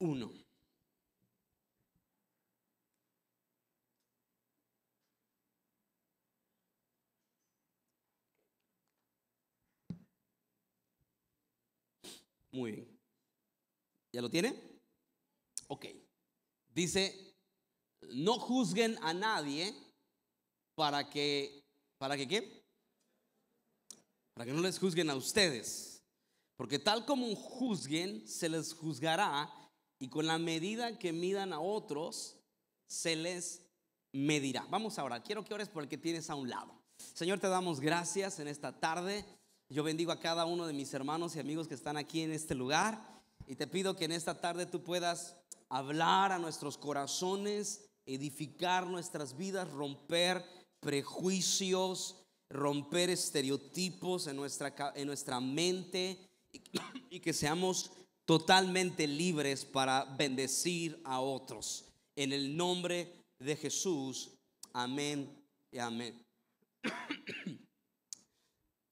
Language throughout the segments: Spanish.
1. Muy bien. ¿Ya lo tiene? Ok. Dice, no juzguen a nadie para que ¿qué? Para que no les juzguen a ustedes. Porque tal como juzguen, se les juzgará, y con la medida que midan a otros, se les medirá. Vamos a orar. Quiero que ores por el que tienes a un lado. Señor, te damos gracias en esta tarde. Yo bendigo a cada uno de mis hermanos y amigos que están aquí en este lugar, y te pido que en esta tarde tú puedas hablar a nuestros corazones, edificar nuestras vidas, romper prejuicios, romper estereotipos en nuestra mente, y que seamos totalmente libres para bendecir a otros. En el nombre de Jesús, amén y amén.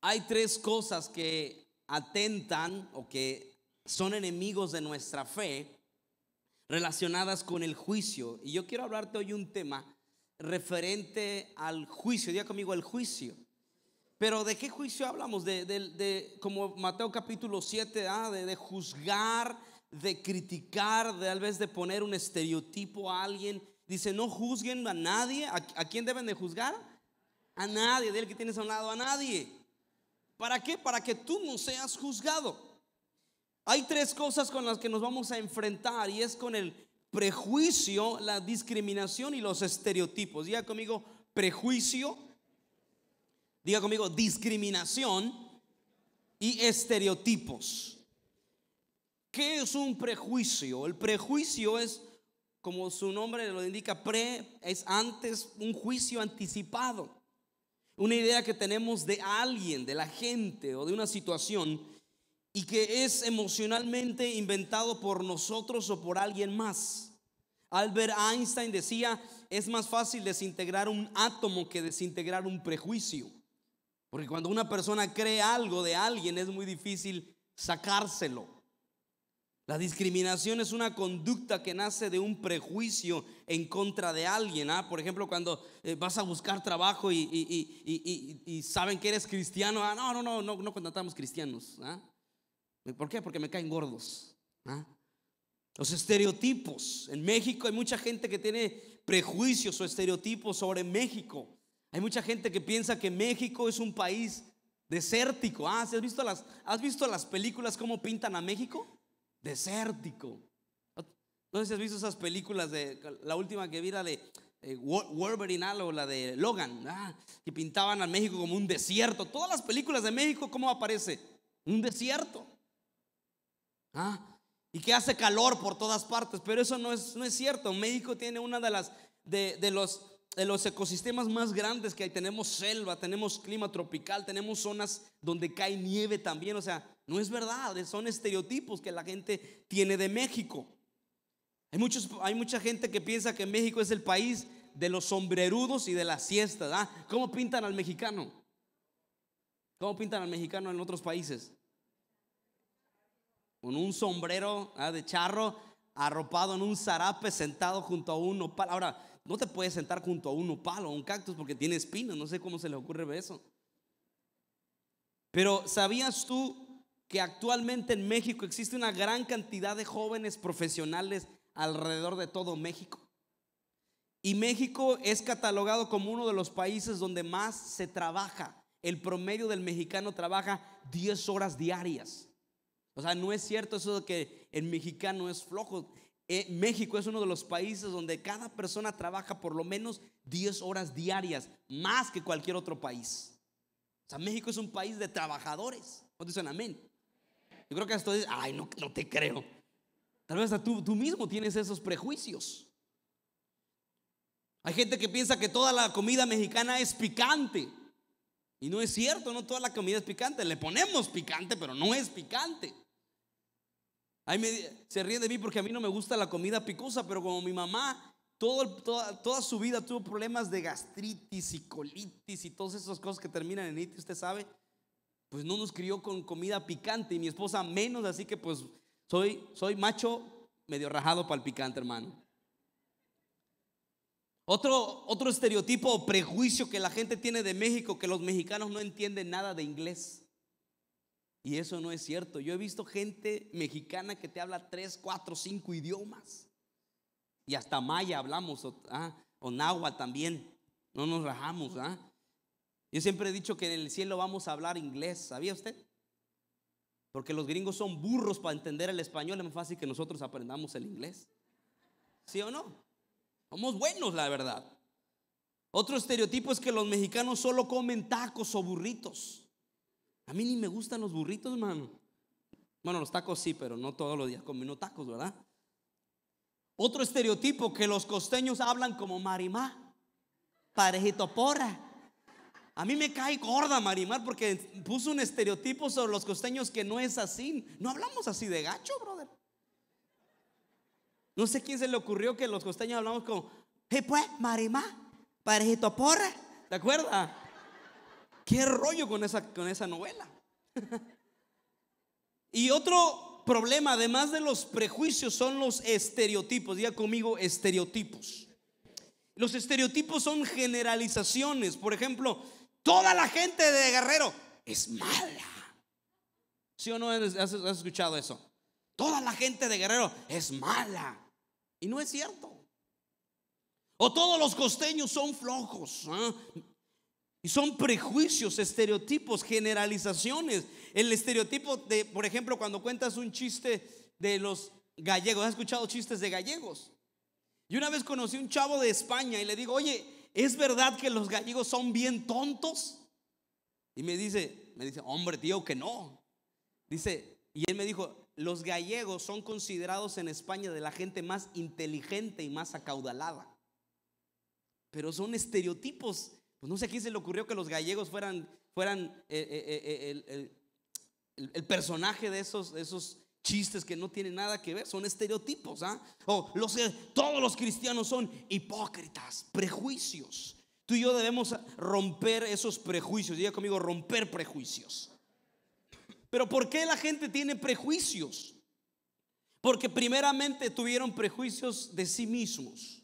Hay tres cosas que atentan o que son enemigos de nuestra fe relacionadas con el juicio. Y yo quiero hablarte hoy un tema referente al juicio. Diga conmigo, el juicio. Pero ¿de qué juicio hablamos? De como Mateo capítulo 7, de juzgar, de criticar, de tal vez de poner un estereotipo a alguien. Dice, no juzguen a nadie. ¿A quién deben de juzgar? A nadie. Del que tienes a un lado, a nadie. ¿Para qué? Para que tú no seas juzgado. Hay tres cosas con las que nos vamos a enfrentar, y es con el prejuicio, la discriminación y los estereotipos. Diga conmigo, prejuicio. Diga conmigo, discriminación y estereotipos. ¿Qué es un prejuicio? El prejuicio es, como su nombre lo indica, es antes, un juicio anticipado. Una idea que tenemos de alguien, de la gente o de una situación, y que es emocionalmente inventado por nosotros o por alguien más. Albert Einstein decía, es más fácil desintegrar un átomo que desintegrar un prejuicio. Porque cuando una persona cree algo de alguien, es muy difícil sacárselo. La discriminación es una conducta que nace de un prejuicio en contra de alguien. Por ejemplo, cuando vas a buscar trabajo y saben que eres cristiano. No contratamos cristianos. ¿Por qué? Porque me caen gordos. Los estereotipos. En México hay mucha gente que tiene prejuicios o estereotipos sobre México. Hay mucha gente que piensa que México es un país desértico. ¿Has visto las películas cómo pintan a México? Desértico. No sé si has visto esas películas de la última que vi, la de Wolverine o la de Logan, que pintaban a México como un desierto. Todas las películas de México, ¿cómo aparece? Un desierto. Y que hace calor por todas partes, pero eso no es cierto. México tiene una de los ecosistemas más grandes que hay. Tenemos selva, tenemos clima tropical, tenemos zonas donde cae nieve también. O sea, no es verdad, son estereotipos que la gente tiene de México. Hay mucha gente que piensa que México es el país de los sombrerudos y de las siestas. ¿Cómo pintan al mexicano? ¿Cómo pintan al mexicano en otros países? Con un sombrero de charro, arropado en un zarape, sentado junto a un nopal. Ahora, no te puedes sentar junto a un nopal o un cactus porque tiene espinas. No sé cómo se le ocurre ver eso. Pero ¿sabías tú que actualmente en México existe una gran cantidad de jóvenes profesionales alrededor de todo México? Y México es catalogado como uno de los países donde más se trabaja. El promedio del mexicano trabaja 10 horas diarias. O sea, no es cierto eso de que el mexicano es flojo. México es uno de los países donde cada persona trabaja por lo menos 10 horas diarias, más que cualquier otro país. O sea, México es un país de trabajadores. ¿Cuántos dicen amén? Yo creo que hasta dices, ay, no te creo. Tal vez hasta tú mismo tienes esos prejuicios. Hay gente que piensa que toda la comida mexicana es picante. Y no es cierto, no toda la comida es picante. Le ponemos picante, pero no es picante. Se ríen de mí porque a mí no me gusta la comida picosa, pero como mi mamá toda su vida tuvo problemas de gastritis y colitis y todas esas cosas que terminan en itis, usted sabe, pues no nos crió con comida picante, y mi esposa menos, así que pues soy macho medio rajado para el picante, hermano. Otro estereotipo o prejuicio que la gente tiene de México, que los mexicanos no entienden nada de inglés. Y eso no es cierto. Yo he visto gente mexicana que te habla 3, 4, 5 idiomas. Y hasta maya hablamos, o náhuatl también. No nos rajamos. Yo siempre he dicho que en el cielo vamos a hablar inglés. ¿Sabía usted? Porque los gringos son burros para entender el español. Es más fácil que nosotros aprendamos el inglés. ¿Sí o no? Somos buenos, la verdad. Otro estereotipo es que los mexicanos solo comen tacos o burritos. A mí ni me gustan los burritos, hermano. Bueno, los tacos sí, pero no todos los días comemos tacos, ¿verdad? Otro estereotipo, que los costeños hablan como Marimar, parejito porra. A mí me cae gorda Marimar porque puso un estereotipo sobre los costeños que no es así. No hablamos así de gacho, brother. No sé quién se le ocurrió que los costeños hablamos como, hey pues, Marimar, parejito porra. ¿Te acuerdas? ¿Qué rollo con esa novela? Y otro problema, además de los prejuicios, son los estereotipos. Diga conmigo, estereotipos. Los estereotipos son generalizaciones. Por ejemplo, toda la gente de Guerrero es mala. ¿Sí o no has escuchado eso? Toda la gente de Guerrero es mala. Y no es cierto. O todos los costeños son flojos. Y son prejuicios, estereotipos, generalizaciones. El estereotipo de, por ejemplo, cuando cuentas un chiste de los gallegos. ¿Has escuchado chistes de gallegos? Y una vez conocí a un chavo de España y le digo, oye, ¿es verdad que los gallegos son bien tontos? Y me dice, hombre, tío, que no. Dice, y él me dijo, los gallegos son considerados en España de la gente más inteligente y más acaudalada. Pero son estereotipos. Pues no sé a quién se le ocurrió que los gallegos fueran el personaje de esos chistes que no tienen nada que ver. Son estereotipos. O todos los cristianos son hipócritas, prejuicios. Tú y yo debemos romper esos prejuicios. Diga conmigo, romper prejuicios. Pero ¿por qué la gente tiene prejuicios? Porque primeramente tuvieron prejuicios de sí mismos.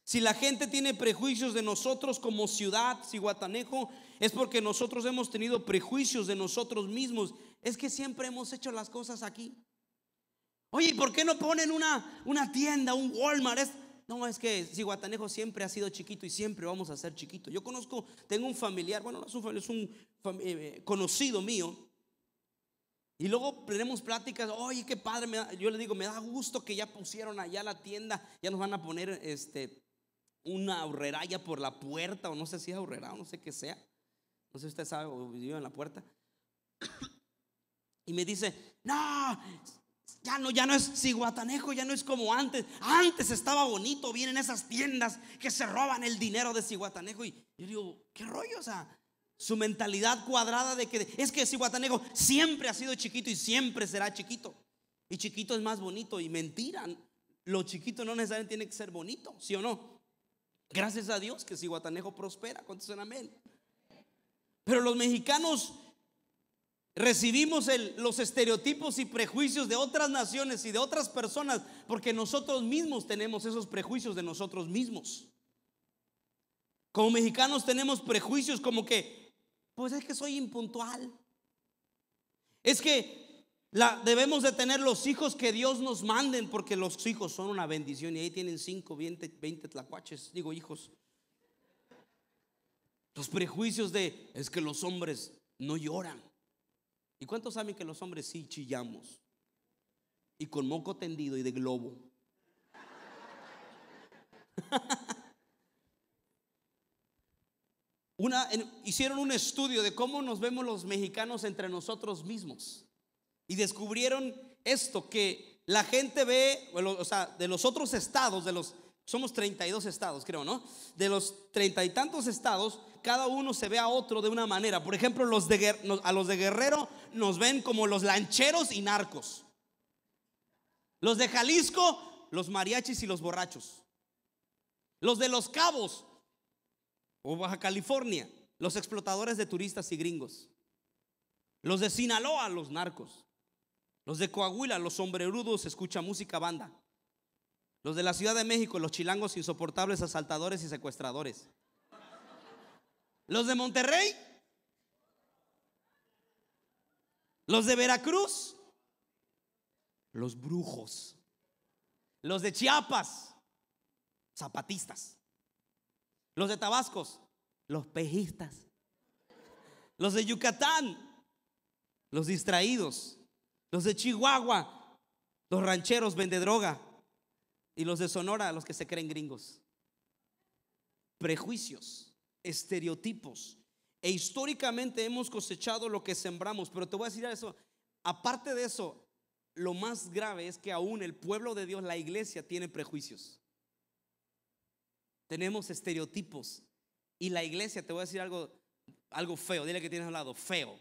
Si la gente tiene prejuicios de nosotros como ciudad, Zihuatanejo, es porque nosotros hemos tenido prejuicios de nosotros mismos. Es que siempre hemos hecho las cosas aquí. Oye, ¿por qué no ponen una tienda, un Walmart? No, es que Zihuatanejo siempre ha sido chiquito y siempre vamos a ser chiquito. Yo tengo un familiar, bueno, no es un familiar, es un conocido mío. Y luego tenemos pláticas, oye, qué padre, yo le digo, me da gusto que ya pusieron allá la tienda, ya nos van a poner una ahorreraya por la puerta, o no sé si es ahorrera, o no sé qué sea. No sé si usted sabe o vive en la puerta. Y me dice, no, ya no es Zihuatanejo, ya no es como antes. Antes estaba bonito, vienen esas tiendas que se roban el dinero de Zihuatanejo. Y yo digo, ¿qué rollo? O sea, su mentalidad cuadrada de que es que Zihuatanejo siempre ha sido chiquito y siempre será chiquito. Y chiquito es más bonito. Y mentira, lo chiquito no necesariamente tiene que ser bonito, ¿sí o no? Gracias a Dios que Zihuatanejo prospera. ¿Cuántos son amén? Pero los mexicanos recibimos los estereotipos y prejuicios de otras naciones y de otras personas porque nosotros mismos tenemos esos prejuicios de nosotros mismos. Como mexicanos tenemos prejuicios como que, pues es que soy impuntual. Es que debemos de tener los hijos que Dios nos manden porque los hijos son una bendición. Y ahí tienen 5, 20 tlacuaches, digo hijos. Los prejuicios de, es que los hombres no lloran. ¿Y cuántos saben que los hombres sí chillamos? Y con moco tendido y de globo. Hicieron un estudio de cómo nos vemos los mexicanos entre nosotros mismos. Y descubrieron esto, que la gente ve, o sea, de los otros estados, somos 32 estados, creo, ¿no? De los 30 y tantos estados, cada uno se ve a otro de una manera. Por ejemplo, a los de Guerrero nos ven como los lancheros y narcos. Los de Jalisco, los mariachis y los borrachos. Los de Los Cabos o Baja California, los explotadores de turistas y gringos. Los de Sinaloa, los narcos. Los de Coahuila, los sombrerudos, escuchan música banda. Los de la Ciudad de México, los chilangos insoportables, asaltadores y secuestradores. Los de Monterrey, los de Veracruz, los brujos. Los de Chiapas, zapatistas. Los de Tabasco, los pejistas. Los de Yucatán, los distraídos. Los de Chihuahua, los rancheros vendedroga. Y los de Sonora, los que se creen gringos. Prejuicios, estereotipos. E históricamente hemos cosechado lo que sembramos. Pero te voy a decir eso. Aparte de eso, lo más grave es que aún el pueblo de Dios, la iglesia, tiene prejuicios. Tenemos estereotipos. Y la iglesia, te voy a decir algo feo. Dile que tienes al lado, feo.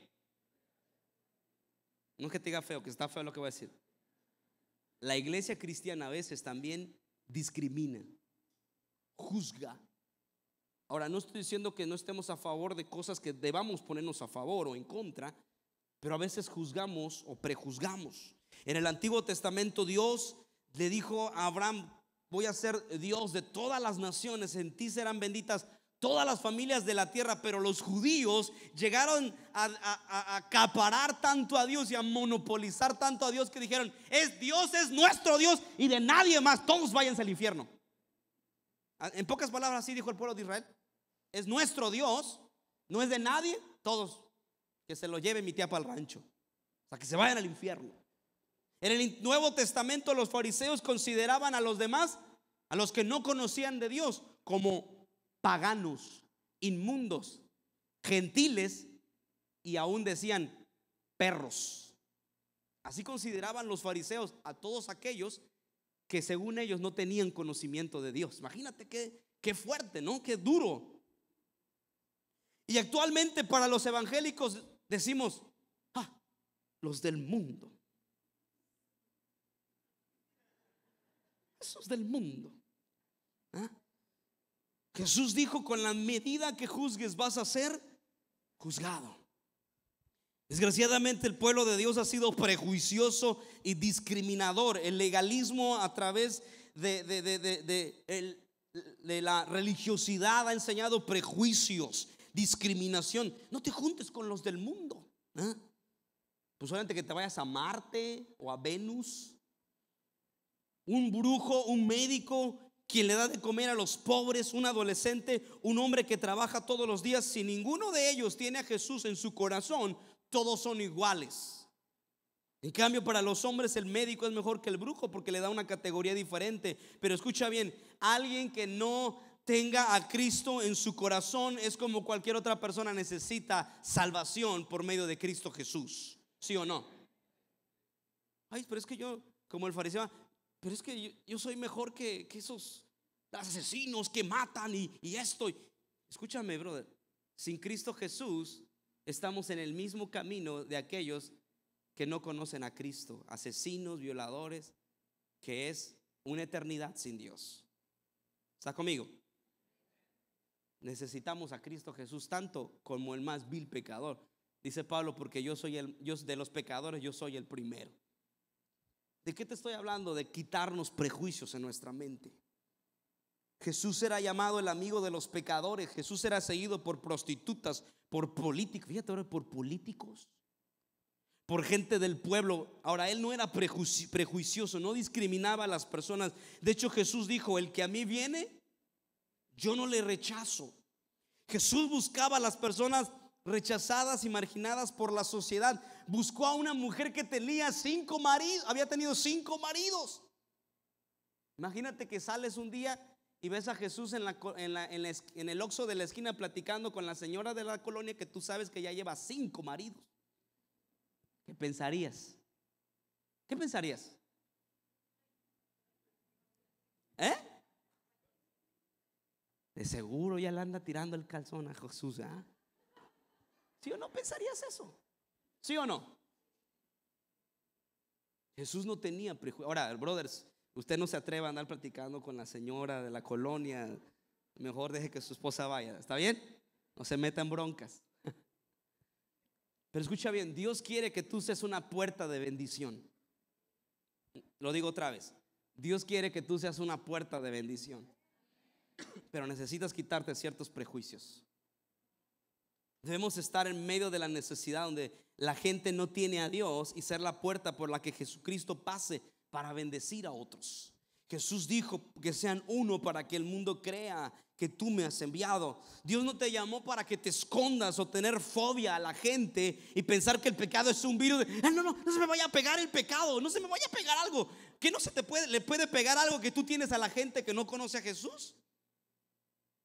No es que te diga feo, que está feo lo que voy a decir. La iglesia cristiana a veces también discrimina, juzga. Ahora, no estoy diciendo que no estemos a favor de cosas que debamos ponernos a favor o en contra, pero a veces juzgamos o prejuzgamos. En el Antiguo Testamento Dios le dijo a Abraham: voy a ser Dios de todas las naciones, en ti serán benditas todas las familias de la tierra. Pero los judíos llegaron a acaparar tanto a Dios y a monopolizar tanto a Dios que dijeron: Dios es nuestro Dios y de nadie más, todos váyanse al infierno. En pocas palabras, así dijo el pueblo de Israel: es nuestro Dios, no es de nadie, todos que se lo lleve mi tía para el rancho, o sea, que se vayan al infierno. En el Nuevo Testamento los fariseos consideraban a los demás, a los que no conocían de Dios, como paganos, inmundos, gentiles, y aún decían perros. Así consideraban los fariseos a todos aquellos que según ellos no tenían conocimiento de Dios. Imagínate qué fuerte, ¿no? Qué duro. Y actualmente para los evangélicos decimos: los del mundo, esos del mundo. Jesús dijo: con la medida que juzgues vas a ser juzgado. Desgraciadamente el pueblo de Dios ha sido prejuicioso y discriminador. El legalismo a través de la religiosidad ha enseñado prejuicios, discriminación. No te juntes con los del mundo, pues solamente que te vayas a Marte o a Venus. Un brujo, un médico, quien le da de comer a los pobres, un adolescente, un hombre que trabaja todos los días. Si ninguno de ellos tiene a Jesús en su corazón, todos son iguales. En cambio, para los hombres el médico es mejor que el brujo porque le da una categoría diferente. Pero escucha bien, alguien que no tenga a Cristo en su corazón es como cualquier otra persona, necesita salvación por medio de Cristo Jesús. ¿Sí o no? Ay, pero es que yo, como el fariseo, pero es que yo soy mejor que esos asesinos que matan y esto. Escúchame, brother, sin Cristo Jesús estamos en el mismo camino de aquellos que no conocen a Cristo, asesinos, violadores, que es una eternidad sin Dios. ¿Está conmigo? Necesitamos a Cristo Jesús tanto como el más vil pecador. Dice Pablo: porque yo de los pecadores yo soy el primero. ¿De qué te estoy hablando? De quitarnos prejuicios en nuestra mente. Jesús era llamado el amigo de los pecadores. Jesús era seguido por prostitutas, por políticos. Fíjate ahora, por políticos, por gente del pueblo. Ahora, él no era prejuicioso, no discriminaba a las personas. De hecho, Jesús dijo: el que a mí viene, yo no le rechazo. Jesús buscaba a las personas rechazadas y marginadas por la sociedad. Buscó a una mujer que tenía 5 maridos, había tenido 5 maridos. Imagínate que sales un día y ves a Jesús en el Oxxo de la esquina platicando con la señora de la colonia que tú sabes que ya lleva 5 maridos. ¿Qué pensarías? ¿Qué pensarías? De seguro ya le anda tirando el calzón a Jesús, ¿sí o no pensarías eso? ¿Sí o no? Jesús no tenía prejuicio. Ahora, brothers, usted no se atreva a andar platicando con la señora de la colonia. Mejor deje que su esposa vaya, ¿está bien? No se meta en broncas. Pero escucha bien, Dios quiere que tú seas una puerta de bendición. lo digo otra vez, Dios quiere que tú seas una puerta de bendición, pero necesitas quitarte ciertos prejuicios. Debemos estar en medio de la necesidad donde la gente no tiene a Dios y ser la puerta por la que Jesucristo pase para bendecir a otros. Jesús dijo que sean uno para que el mundo crea que tú me has enviado. Dios no te llamó para que te escondas o tener fobia a la gente y pensar que el pecado es un virus. No se me vaya a pegar el pecado, no se me vaya a pegar algo. ¿Que no se te le puede pegar algo que tú tienes a la gente que no conoce a Jesús?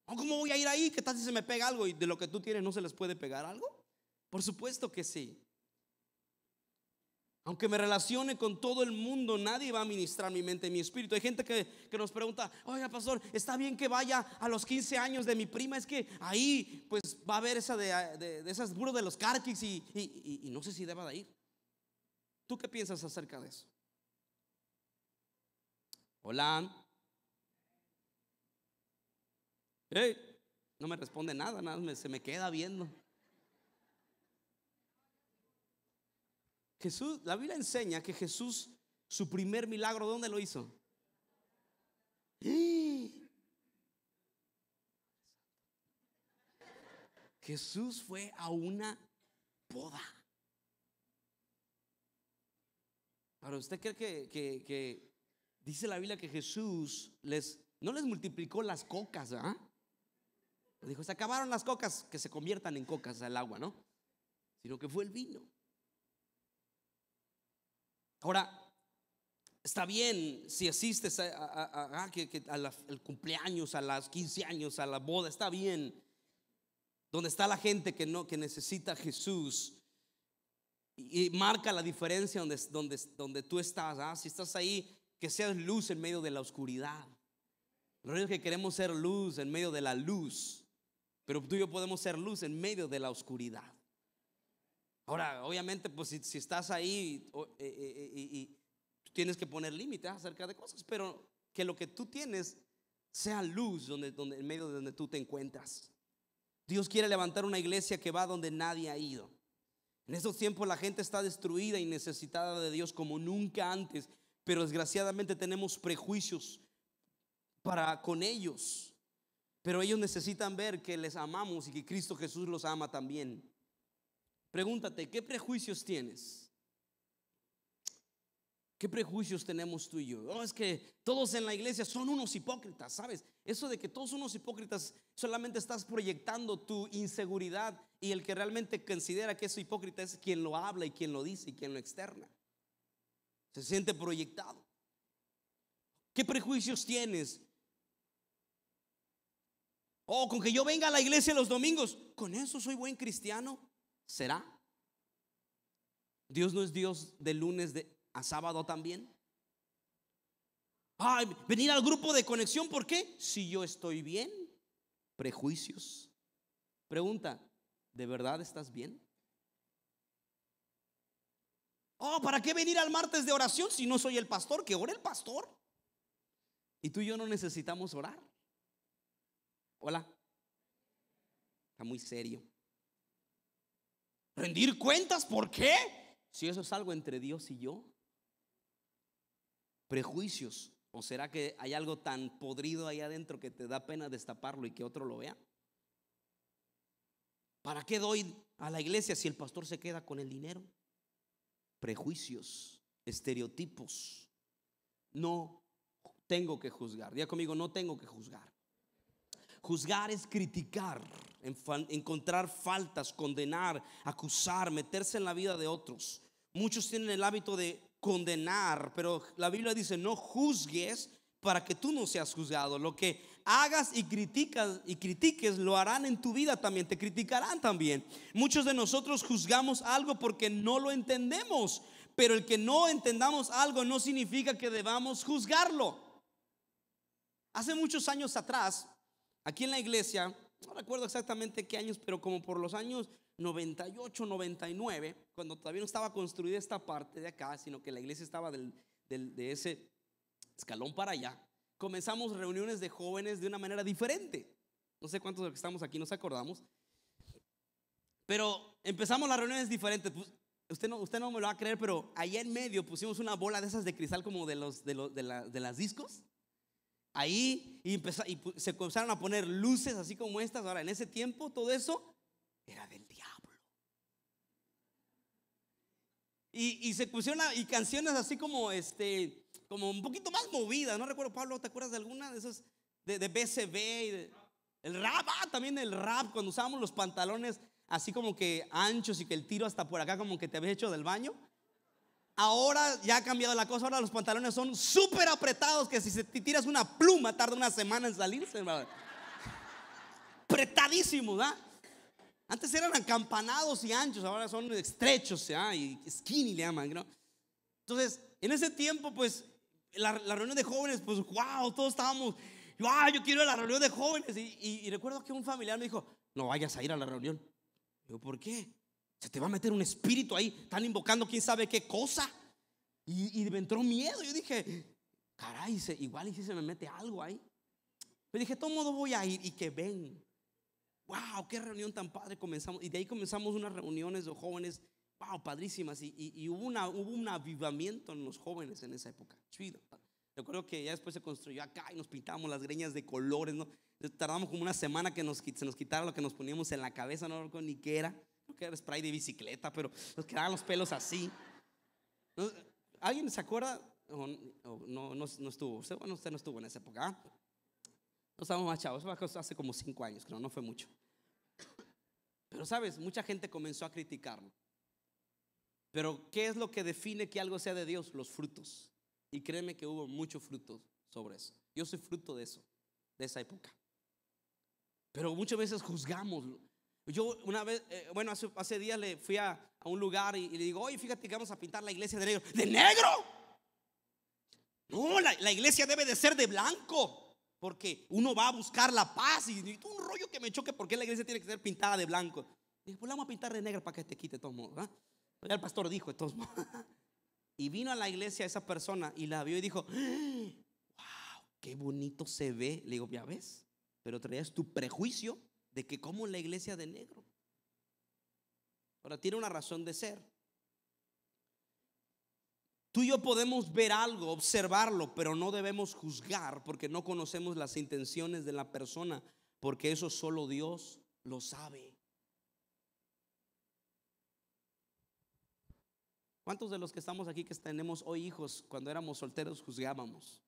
¿Cómo voy a ir ahí? ¿Qué tal si se me pega algo y de lo que tú tienes no se les puede pegar algo? Por supuesto que sí. Aunque me relacione con todo el mundo, nadie va a ministrar mi mente y mi espíritu. Hay gente que nos pregunta: oiga, pastor, ¿está bien que vaya a los 15 años de mi prima? Es que ahí pues va a haber esa de esas burros de los carquis y no sé si deba de ir. ¿Tú qué piensas acerca de eso? Hola. No me responde nada, se me queda viendo. Jesús, la Biblia enseña que Jesús, su primer milagro, ¿dónde lo hizo? Jesús fue a una boda. Ahora, ¿usted cree que dice la Biblia que Jesús no les multiplicó las cocas, ¿verdad? Dijo: se acabaron las cocas, que se conviertan en cocas al agua, ¿no? Sino que fue el vino. Ahora, está bien si asistes al cumpleaños, a los 15 años, a la boda, está bien. Donde está la gente que necesita a Jesús y marca la diferencia donde tú estás. Si estás ahí, que seas luz en medio de la oscuridad. Lo único que queremos ser luz en medio de la luz, pero tú y yo podemos ser luz en medio de la oscuridad. Ahora, obviamente, pues si estás ahí y tienes que poner límites acerca de cosas, pero que lo que tú tienes sea luz en medio de donde tú te encuentras. Dios quiere levantar una iglesia que va donde nadie ha ido. En estos tiempos la gente está destruida y necesitada de Dios como nunca antes, pero desgraciadamente tenemos prejuicios para con ellos. Pero ellos necesitan ver que les amamos y que Cristo Jesús los ama también. Pregúntate, ¿qué prejuicios tienes? ¿Qué prejuicios tenemos tú y yo? Es que todos en la iglesia son unos hipócritas, ¿sabes? Eso de que todos son unos hipócritas, solamente estás proyectando tu inseguridad, y el que realmente considera que es hipócrita es quien lo habla y quien lo dice y quien lo externa. Se siente proyectado. ¿Qué prejuicios tienes? Con que yo venga a la iglesia los domingos, ¿con eso soy buen cristiano? ¿Será? ¿Dios no es Dios de lunes a sábado también? Venir al grupo de conexión, ¿por qué? Si yo estoy bien. Prejuicios. Pregunta, ¿de verdad estás bien? ¿Para qué venir al martes de oración si no soy el pastor? Que ore el pastor. Y tú y yo no necesitamos orar. Hola. Está muy serio. Rendir cuentas, ¿por qué? Si eso es algo entre Dios y yo. Prejuicios. ¿O será que hay algo tan podrido ahí adentro que te da pena destaparlo y que otro lo vea? ¿Para qué doy a la iglesia si el pastor se queda con el dinero? Prejuicios, estereotipos. No tengo que juzgar. Diga conmigo: no tengo que juzgar. Juzgar es criticar, encontrar faltas, condenar, acusar, meterse en la vida de otros. Muchos tienen el hábito de condenar, pero la Biblia dice: no juzgues para que tú no seas juzgado. Lo que hagas y critiques lo harán en tu vida también, te criticarán también. Muchos de nosotros juzgamos algo porque no lo entendemos, pero el que no entendamos algo no significa que debamos juzgarlo. Hace muchos años atrás, aquí en la iglesia, no recuerdo exactamente qué años, pero como por los años 98, 99, cuando todavía no estaba construida esta parte de acá, sino que la iglesia estaba de ese escalón para allá, comenzamos reuniones de jóvenes de una manera diferente. No sé cuántos de los que estamos aquí nos acordamos, pero empezamos las reuniones diferentes. Pues usted no me lo va a creer, pero allá en medio pusimos una bola de esas de cristal como de las discos. Ahí se comenzaron a poner luces así como estas. Ahora, en ese tiempo todo eso era del diablo. Y se pusieron y canciones así como como un poquito más movidas. No recuerdo, Pablo, ¿te acuerdas de alguna de esas? De BCB y el rap, también el rap, cuando usábamos los pantalones así como que anchos y que el tiro hasta por acá como que te habías hecho del baño. Ahora ya ha cambiado la cosa. Ahora los pantalones son súper apretados, que si te tiras una pluma tarda una semana en salirse, ¿verdad? Apretadísimos, ¿verdad? Antes eran acampanados y anchos, ahora son estrechos, ¿verdad? Y skinny le llaman, ¿no? Entonces, en ese tiempo, pues la reunión de jóvenes, pues wow, todos estábamos, yo quiero ir a la reunión de jóvenes. Y recuerdo que un familiar me dijo: no vayas a ir a la reunión. Yo, ¿por qué? Se te va a meter un espíritu ahí, están invocando quién sabe qué cosa. Y me entró miedo. Yo dije, caray, igual y si se me mete algo ahí. Pero dije, de todo modo voy a ir y que ven. Wow, qué reunión tan padre comenzamos. Y de ahí comenzamos unas reuniones de jóvenes, wow, padrísimas. Y hubo un avivamiento en los jóvenes en esa época. Chido. Recuerdo que ya después se construyó acá y nos pintamos las greñas de colores, ¿no? Tardamos como una semana que se nos quitara lo que nos poníamos en la cabeza. No recuerdo ni qué era. Creo que era spray de bicicleta, pero nos quedaban los pelos así. ¿Alguien se acuerda? No estuvo. Bueno, usted no estuvo en esa época, ¿ah? No estábamos más chavos. Hace como 5 años, creo, no fue mucho. Pero sabes, mucha gente comenzó a criticarlo. Pero ¿qué es lo que define que algo sea de Dios? Los frutos. Y créeme que hubo muchos frutos sobre eso. Yo soy fruto de eso, de esa época. Pero muchas veces juzgamos. Yo una vez, hace días le fui a un lugar y le digo: oye, fíjate que vamos a pintar la iglesia de negro. ¿De negro? No, la iglesia debe de ser de blanco, porque uno va a buscar la paz. Y un rollo que me choque, porque la iglesia tiene que ser pintada de blanco. Dije, pues la vamos a pintar de negro para que te quite de todos modos, ¿eh? Ya el pastor dijo de todos modos. Y vino a la iglesia esa persona y la vio y dijo: wow, qué bonito se ve. Le digo, ya ves, pero traías tu prejuicio de que como la iglesia de negro. Ahora tiene una razón de ser. Tú y yo podemos ver algo, observarlo, pero no debemos juzgar, porque no conocemos las intenciones de la persona, porque eso solo Dios lo sabe. ¿Cuántos de los que estamos aquí que tenemos hoy hijos, cuando éramos solteros juzgábamos?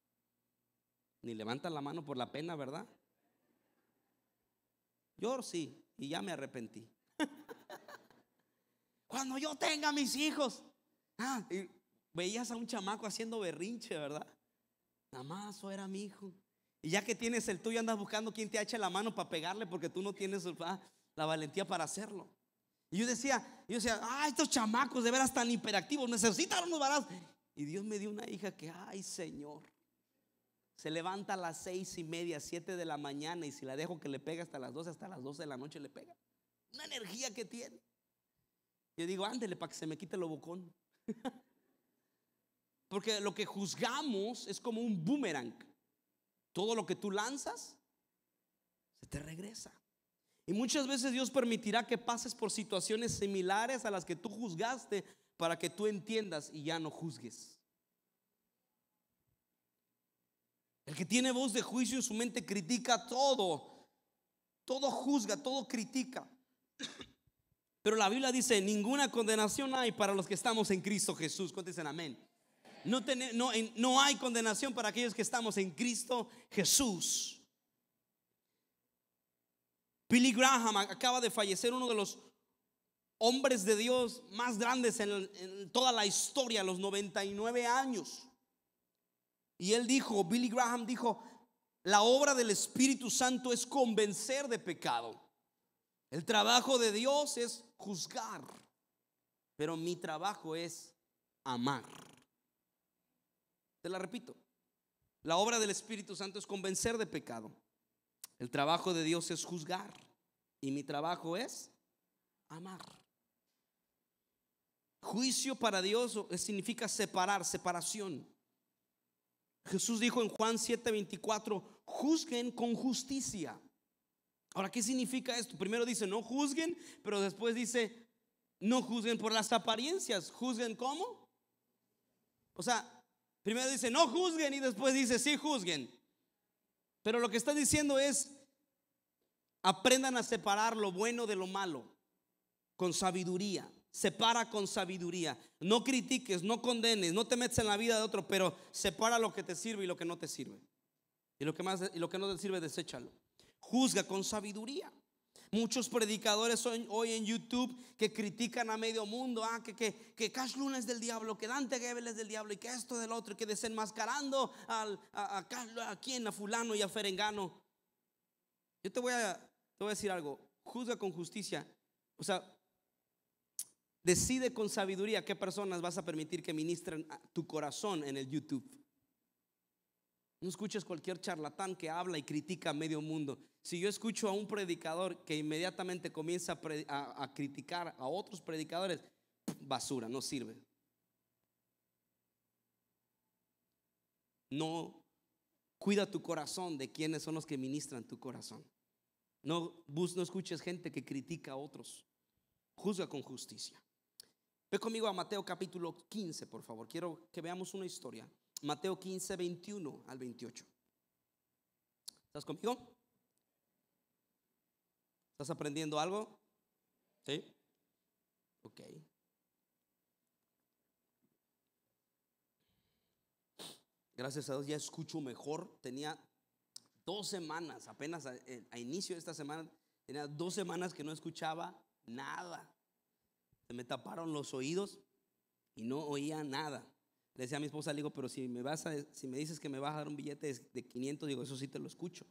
Ni levantan la mano por la pena, ¿verdad? Yo sí, y ya me arrepentí. Cuando yo tenga mis hijos, y veías a un chamaco haciendo berrinche, ¿verdad? Nada más, eso era mi hijo. Y ya que tienes el tuyo, andas buscando quien te eche la mano para pegarle, porque tú no tienes la valentía para hacerlo. Y yo decía, estos chamacos de veras tan hiperactivos necesitan unos varas. Y Dios me dio una hija que, ay, Señor, se levanta a las 6:30, 7 de la mañana, y si la dejo que le pega hasta las 12 de la noche le pega. Una energía que tiene. Yo digo, ándele para que se me quite lo bocón. Porque lo que juzgamos es como un boomerang. Todo lo que tú lanzas se te regresa. Y muchas veces Dios permitirá que pases por situaciones similares a las que tú juzgaste, para que tú entiendas y ya no juzgues. El que tiene voz de juicio en su mente critica todo. Todo juzga, todo critica. Pero la Biblia dice: ninguna condenación hay para los que estamos en Cristo Jesús. ¿Cuántos dicen amén? No hay condenación para aquellos que estamos en Cristo Jesús. Billy Graham acaba de fallecer, uno de los hombres de Dios más grandes en toda la historia, a los 99 años. Y Billy Graham dijo: la obra del Espíritu Santo es convencer de pecado. El trabajo de Dios es juzgar, pero mi trabajo es amar. Te la repito: la obra del Espíritu Santo es convencer de pecado. El trabajo de Dios es juzgar, y mi trabajo es amar. Juicio para Dios significa separación. Jesús dijo en Juan 7:24: juzguen con justicia. Ahora, ¿qué significa esto? Primero dice no juzguen, pero después dice no juzguen por las apariencias, juzguen ¿cómo? O sea, primero dice no juzguen y después dice sí juzguen. Pero lo que está diciendo es aprendan a separar lo bueno de lo malo con sabiduría. Separa con sabiduría. No critiques, no condenes, no te metas en la vida de otro, pero separa lo que te sirve y lo que no te sirve. Y lo que no te sirve, deséchalo. Juzga con sabiduría. Muchos predicadores hoy en YouTube que critican a medio mundo, que Cash Luna es del diablo, que Dante Gebel es del diablo, y que esto del otro, que desenmascarando a quien, a fulano y a ferengano. Yo te voy a decir algo. Juzga con justicia. O sea, decide con sabiduría qué personas vas a permitir que ministren a tu corazón en el YouTube. No escuches cualquier charlatán que habla y critica a medio mundo. Si yo escucho a un predicador que inmediatamente comienza a criticar a otros predicadores, basura, no sirve. No, cuida tu corazón de quiénes son los que ministran tu corazón. No escuches gente que critica a otros. Juzga con justicia. Ve conmigo a Mateo capítulo 15, por favor. Quiero que veamos una historia. Mateo 15, 21 al 28. ¿Estás conmigo? ¿Estás aprendiendo algo? ¿Sí? Ok. Gracias a Dios ya escucho mejor. Tenía 2 semanas, apenas a inicio de esta semana, tenía 2 semanas que no escuchaba nada. Se me taparon los oídos y no oía nada. Le decía a mi esposa, le digo, pero si me dices que me vas a dar un billete de 500, digo, eso sí te lo escucho.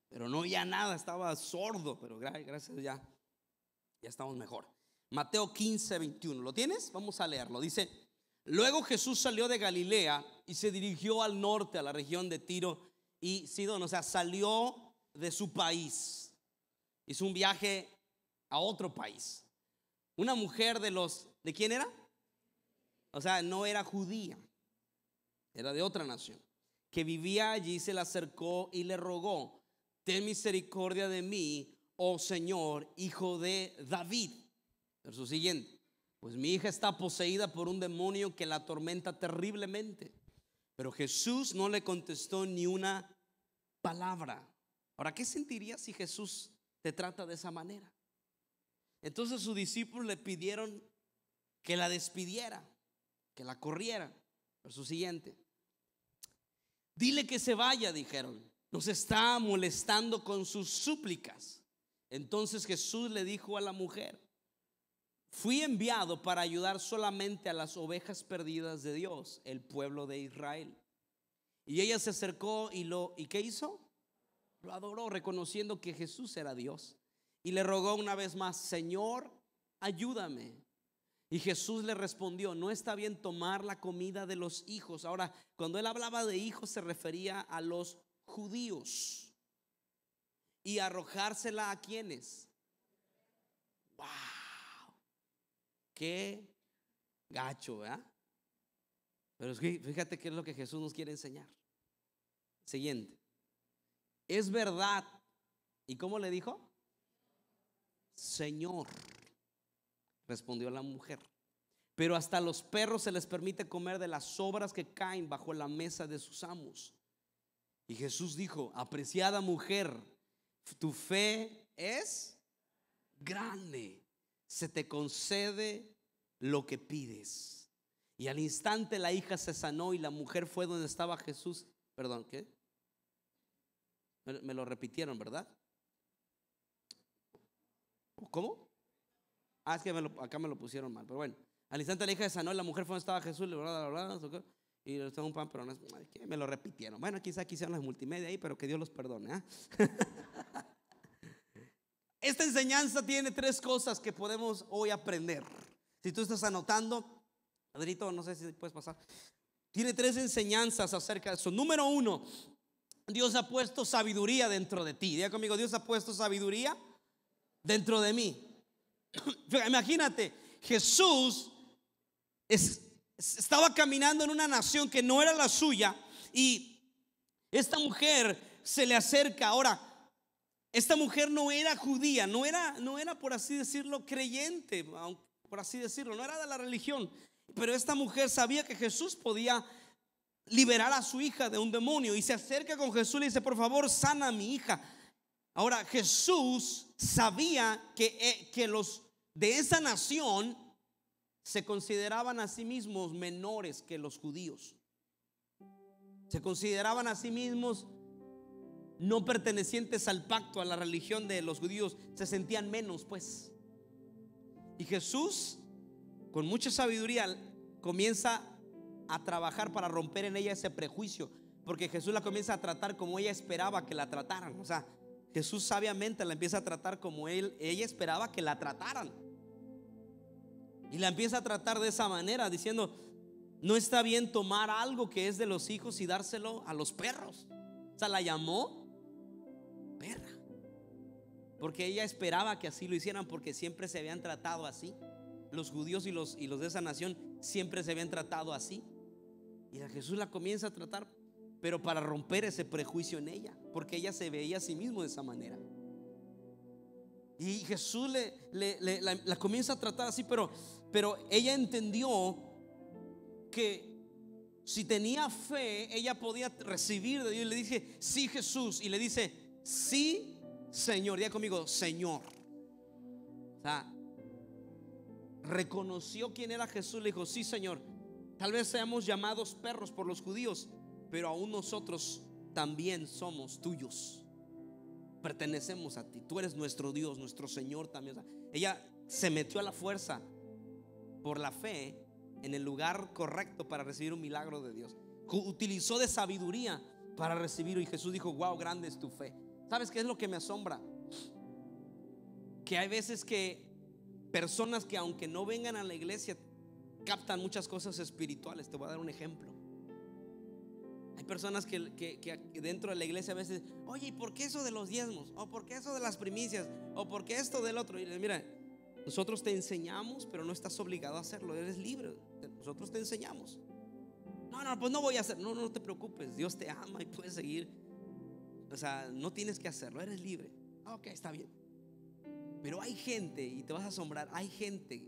Pero no oía nada, estaba sordo, pero gracias a Dios ya estamos mejor. Mateo 15, 21, ¿lo tienes? Vamos a leerlo. Dice, luego Jesús salió de Galilea y se dirigió al norte, a la región de Tiro y Sidón. O sea, salió de su país, hizo un viaje a otro país. Una mujer ¿de quién era? O sea, no era judía, era de otra nación, que vivía allí, se le acercó y le rogó, ten misericordia de mí, oh Señor, hijo de David. Verso siguiente, pues mi hija está poseída por un demonio que la atormenta terriblemente. Pero Jesús no le contestó ni una palabra. Ahora, ¿qué sentirías si Jesús te trata de esa manera? Entonces sus discípulos le pidieron que la despidiera, que la corriera. Verso siguiente, dile que se vaya, dijeron, nos está molestando con sus súplicas. Entonces Jesús le dijo a la mujer, fui enviado para ayudar solamente a las ovejas perdidas de Dios, el pueblo de Israel. Y ella se acercó ¿y qué hizo? Lo adoró, reconociendo que Jesús era Dios. Y le rogó una vez más, Señor, ayúdame. Y Jesús le respondió, no está bien tomar la comida de los hijos. Ahora, cuando él hablaba de hijos se refería a los judíos. Y arrojársela a quienes. Wow, qué gacho, ¿verdad? Pero fíjate qué es lo que Jesús nos quiere enseñar. Siguiente, es verdad. ¿Y cómo le dijo? Señor, respondió la mujer, pero hasta los perros se les permite comer de las sobras que caen bajo la mesa de sus amos. Y Jesús dijo, apreciada mujer, tu fe es grande, se te concede lo que pides. Y al instante la hija se sanó y la mujer fue donde estaba Jesús. Perdón, ¿qué? Me lo repitieron, ¿verdad? ¿Cómo? Es que acá me lo pusieron mal, pero bueno. Al instante la hija se sanó y la mujer fue donde estaba Jesús, y le dio un pan, pero no, me lo repitieron. Bueno, quizá quisieron las multimedia ahí, pero que Dios los perdone, ¿eh? Esta enseñanza tiene 3 cosas que podemos hoy aprender. Si tú estás anotando, Pedrito, no sé si puedes pasar. Tiene 3 enseñanzas acerca de eso. Número 1, Dios ha puesto sabiduría dentro de ti. Diga conmigo, Dios ha puesto sabiduría dentro de mí. Imagínate, Jesús estaba caminando en una nación que no era la suya y esta mujer se le acerca. Ahora, esta mujer no era judía, no era por así decirlo creyente, por así decirlo, no era de la religión. Pero esta mujer sabía que Jesús podía liberar a su hija de un demonio y se acerca con Jesús y le dice: por favor, sana a mi hija. Ahora, Jesús sabía que los de esa nación se consideraban a sí mismos menores que los judíos. Se consideraban a sí mismos no pertenecientes al pacto, a la religión de los judíos. Se sentían menos, pues. Y Jesús, con mucha sabiduría, comienza a trabajar para romper en ella ese prejuicio, porque Jesús la comienza a tratar como ella esperaba que la trataran. O sea, Jesús sabiamente la empieza a tratar como ella esperaba que la trataran. Y la empieza a tratar de esa manera, diciendo: no está bien tomar algo que es de los hijos y dárselo a los perros. O sea, la llamó perra, porque ella esperaba que así lo hicieran, porque siempre se habían tratado así. Los judíos y los de esa nación siempre se habían tratado así. Y a Jesús la comienza a tratar, pero para romper ese prejuicio en ella, porque ella se veía a sí mismo de esa manera. Y Jesús la comienza a tratar así, pero ella entendió que si tenía fe, ella podía recibir de Dios. Y le dice: sí, Jesús. Y le dice: sí, Señor. Diga conmigo: Señor. O sea, reconoció quién era Jesús. Le dijo: sí, Señor. Tal vez seamos llamados perros por los judíos, pero aún nosotros también somos tuyos. Pertenecemos a ti. Tú eres nuestro Dios, nuestro Señor también. O sea, ella se metió a la fuerza por la fe en el lugar correcto para recibir un milagro de Dios. Utilizó de sabiduría para recibirlo. Y Jesús dijo: wow, grande es tu fe. ¿Sabes qué es lo que me asombra? Que hay veces que personas que, aunque no vengan a la iglesia, captan muchas cosas espirituales. Te voy a dar un ejemplo. Hay personas que dentro de la iglesia a veces: oye, ¿y por qué eso de los diezmos? ¿O por qué eso de las primicias? ¿O por qué esto del otro? Y mira, nosotros te enseñamos, pero no estás obligado a hacerlo. Eres libre. Nosotros te enseñamos. No, pues no voy a hacer. No te preocupes. Dios te ama y puedes seguir. O sea, no tienes que hacerlo. Eres libre. Ok, está bien. Pero hay gente, y te vas a asombrar, hay gente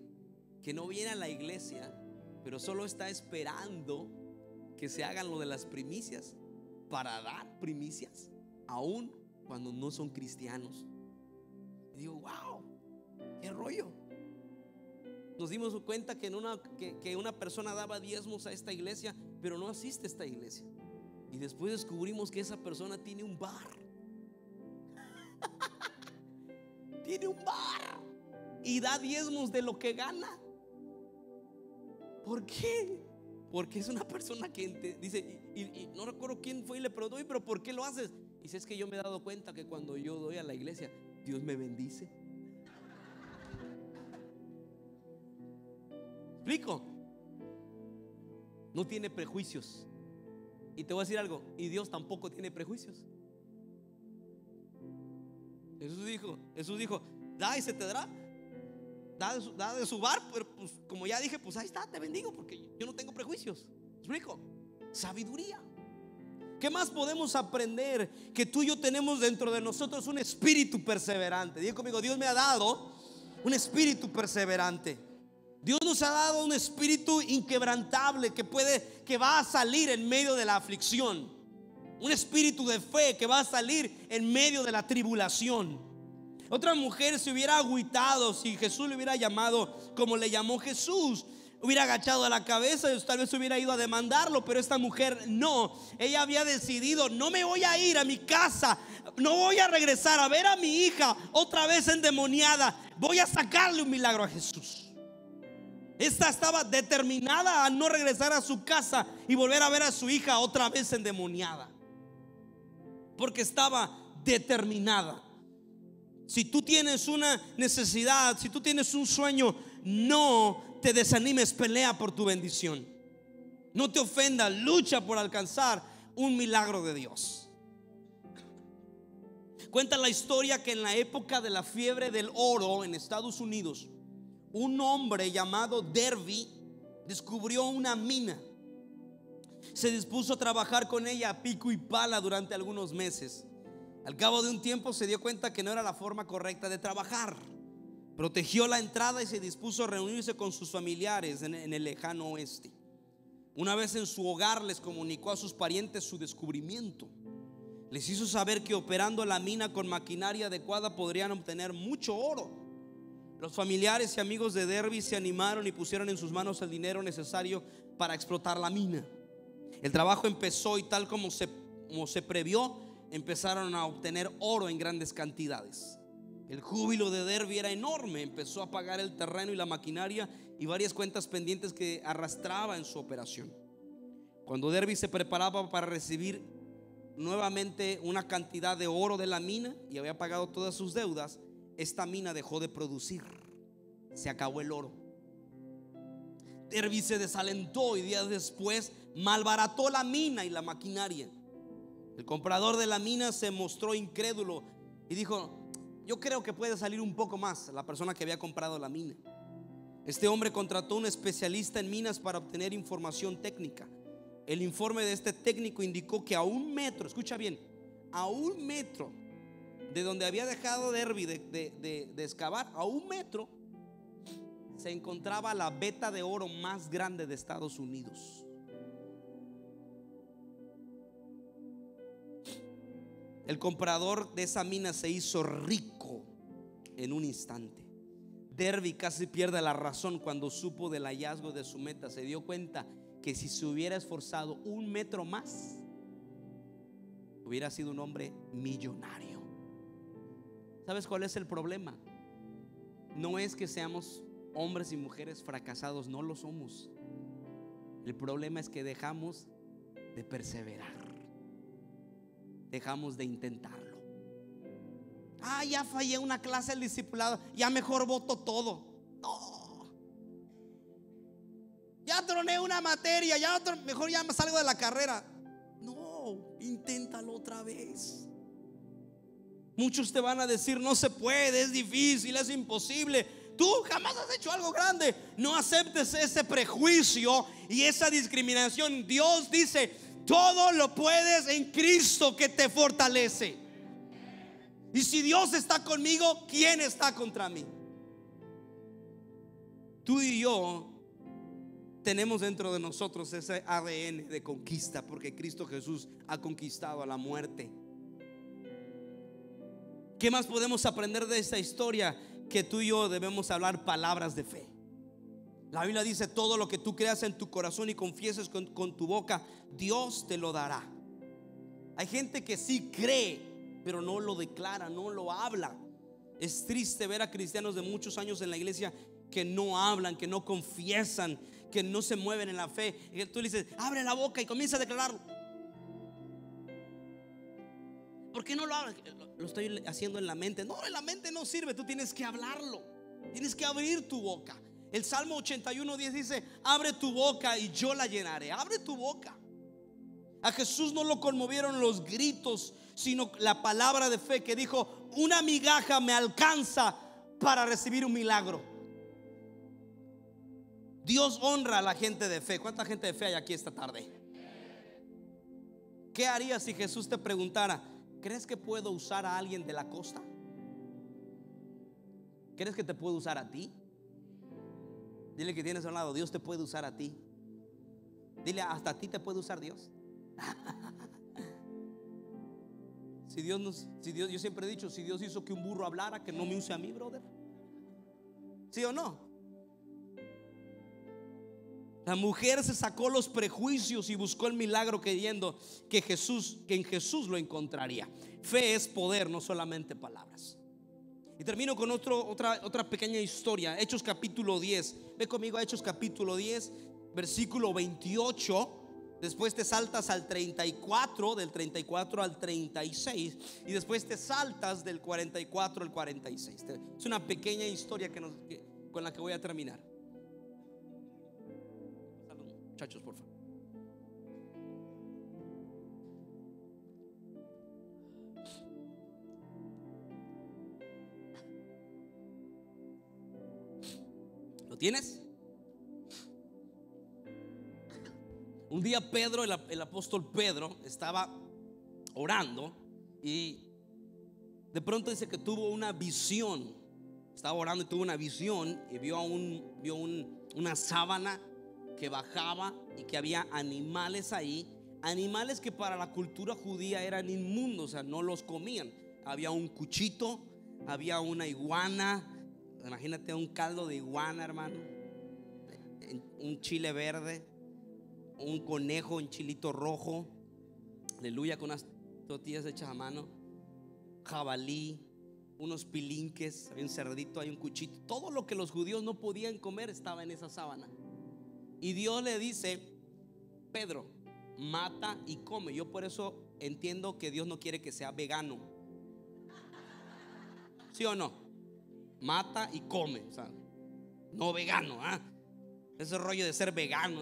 que no viene a la iglesia, pero solo está esperando que se hagan lo de las primicias, para dar primicias, aún cuando no son cristianos. Y digo: wow, qué rollo. Nos dimos cuenta que una persona daba diezmos a esta iglesia, pero no asiste a esta iglesia. Y después descubrimos que esa persona tiene un bar. Tiene un bar y da diezmos de lo que gana. ¿Por qué? Porque es una persona que dice, y no recuerdo quién fue y le preguntó: pero ¿por qué lo haces? Y dice: es que yo me he dado cuenta que cuando yo doy a la iglesia, Dios me bendice. ¿Explico? No tiene prejuicios. Y te voy a decir algo: y Dios tampoco tiene prejuicios. Jesús dijo: da y se te dará. Da de su bar, pero pues, como ya dije, pues ahí está, te bendigo, porque yo no tengo prejuicios. ¿Explico? Sabiduría. ¿Qué más podemos aprender? Que tú y yo tenemos dentro de nosotros un espíritu perseverante. Diga conmigo: Dios me ha dado un espíritu perseverante. Dios nos ha dado un espíritu inquebrantable que va a salir en medio de la aflicción. Un espíritu de fe que va a salir en medio de la tribulación. Otra mujer se hubiera agüitado si Jesús le hubiera llamado como le llamó Jesús. Hubiera agachado la cabeza y tal vez hubiera ido a demandarlo, pero esta mujer no. Ella había decidido: no me voy a ir a mi casa, no voy a regresar a ver a mi hija otra vez endemoniada. Voy a sacarle un milagro a Jesús. Esta estaba determinada a no regresar a su casa y volver a ver a su hija otra vez endemoniada, porque estaba determinada. Si tú tienes una necesidad, si tú tienes un sueño, no te desanimes, pelea por tu bendición. No te ofendas, lucha por alcanzar un milagro de Dios. Cuenta la historia que en la época de la fiebre del oro en Estados Unidos, un hombre llamado Derby descubrió una mina. Se dispuso a trabajar con ella a pico y pala durante algunos meses. Al cabo de un tiempo se dio cuenta que no era la forma correcta de trabajar. Protegió la entrada y se dispuso a reunirse con sus familiares en el lejano oeste. Una vez en su hogar les comunicó a sus parientes su descubrimiento. Les hizo saber que operando la mina con maquinaria adecuada podrían obtener mucho oro. Los familiares y amigos de Derby se animaron y pusieron en sus manos el dinero necesario para explotar la mina. El trabajo empezó y tal como se previó, empezaron a obtener oro en grandes cantidades. El júbilo de Derby era enorme. Empezó a pagar el terreno y la maquinaria y varias cuentas pendientes que arrastraba en su operación. Cuando Derby se preparaba para recibir nuevamente una cantidad de oro de la mina y había pagado todas sus deudas, esta mina dejó de producir. Se acabó el oro. Derby se desalentó y días después malbarató la mina y la maquinaria. El comprador de la mina se mostró incrédulo y dijo: yo creo que puede salir un poco más. La persona que había comprado la mina. Este hombre contrató a un especialista en minas para obtener información técnica. El informe de este técnico indicó que a 1 metro, escucha bien, a 1 metro de donde había dejado Derby de excavar, a 1 metro se encontraba la veta de oro más grande de Estados Unidos. El comprador de esa mina se hizo rico en un instante. Derby casi pierde la razón cuando supo del hallazgo de su meta. Se dio cuenta que si se hubiera esforzado 1 metro más, hubiera sido un hombre millonario. ¿Sabes cuál es el problema? No es que seamos hombres y mujeres fracasados, no lo somos. El problema es que dejamos de perseverar, dejamos de intentarlo. Ya fallé una clase del discipulado, ya mejor voto todo. No. Ya troné una materia, mejor ya me salgo de la carrera. No, inténtalo otra vez. Muchos te van a decir: no se puede, es difícil, es imposible. Tú jamás has hecho algo grande. No aceptes ese prejuicio y esa discriminación. Dios dice: todo lo puedes en Cristo que te fortalece. Y si Dios está conmigo, ¿quién está contra mí? Tú y yo tenemos dentro de nosotros ese ADN de conquista, porque Cristo Jesús ha conquistado a la muerte. ¿Qué más podemos aprender de esta historia? Que tú y yo debemos hablar palabras de fe. La Biblia dice: todo lo que tú creas en tu corazón y confieses con tu boca, Dios te lo dará. Hay gente que sí cree, pero no lo declara, no lo habla. Es triste ver a cristianos de muchos años en la iglesia que no hablan, que no confiesan, que no se mueven en la fe. Y tú le dices: abre la boca y comienza a declararlo. ¿Por qué no lo hablas? Lo estoy haciendo en la mente. No, en la mente no sirve, tú tienes que hablarlo. Tienes que abrir tu boca. El Salmo 81:10 dice: abre tu boca y yo la llenaré. Abre tu boca. A Jesús no lo conmovieron los gritos, sino la palabra de fe que dijo: una migaja me alcanza para recibir un milagro. Dios honra a la gente de fe. ¿Cuánta gente de fe hay aquí esta tarde? ¿Qué harías si Jesús te preguntara: ¿crees que puedo usar a alguien de la costa? ¿Crees que te puedo usar a ti? Dile que tienes a un lado: Dios te puede usar a ti. Dile: hasta a ti te puede usar Dios. Yo siempre he dicho: si Dios hizo que un burro hablara, que no me use a mí, brother. ¿Sí o no? La mujer se sacó los prejuicios y buscó el milagro, creyendo que en Jesús lo encontraría. Fe es poder, no solamente palabras. Y termino con otra pequeña historia. Hechos capítulo 10. Ve conmigo a Hechos capítulo 10, versículo 28. Después te saltas al 34, del 34 al 36, y después te saltas del 44 al 46. Es una pequeña historia con la que voy a terminar. Muchachos, por favor. ¿Lo tienes? Un día Pedro, el apóstol Pedro, estaba orando y de pronto dice que tuvo una visión. Estaba orando y tuvo una visión y vio una sábana que bajaba y que había animales ahí. Animales que para la cultura judía eran inmundos, o sea, no los comían. Había un cuchito, había una iguana. Imagínate un caldo de iguana, hermano, un chile verde, un conejo, un chilito rojo, aleluya, con unas tortillas hechas a mano, jabalí, unos pilinques, había un cerdito, hay un cuchito. Todo lo que los judíos no podían comer estaba en esa sábana. Y Dios le dice: Pedro, mata y come. Yo por eso entiendo que Dios no quiere que sea vegano. ¿Sí o no? Mata y come, o sea, no vegano, ese rollo de ser vegano,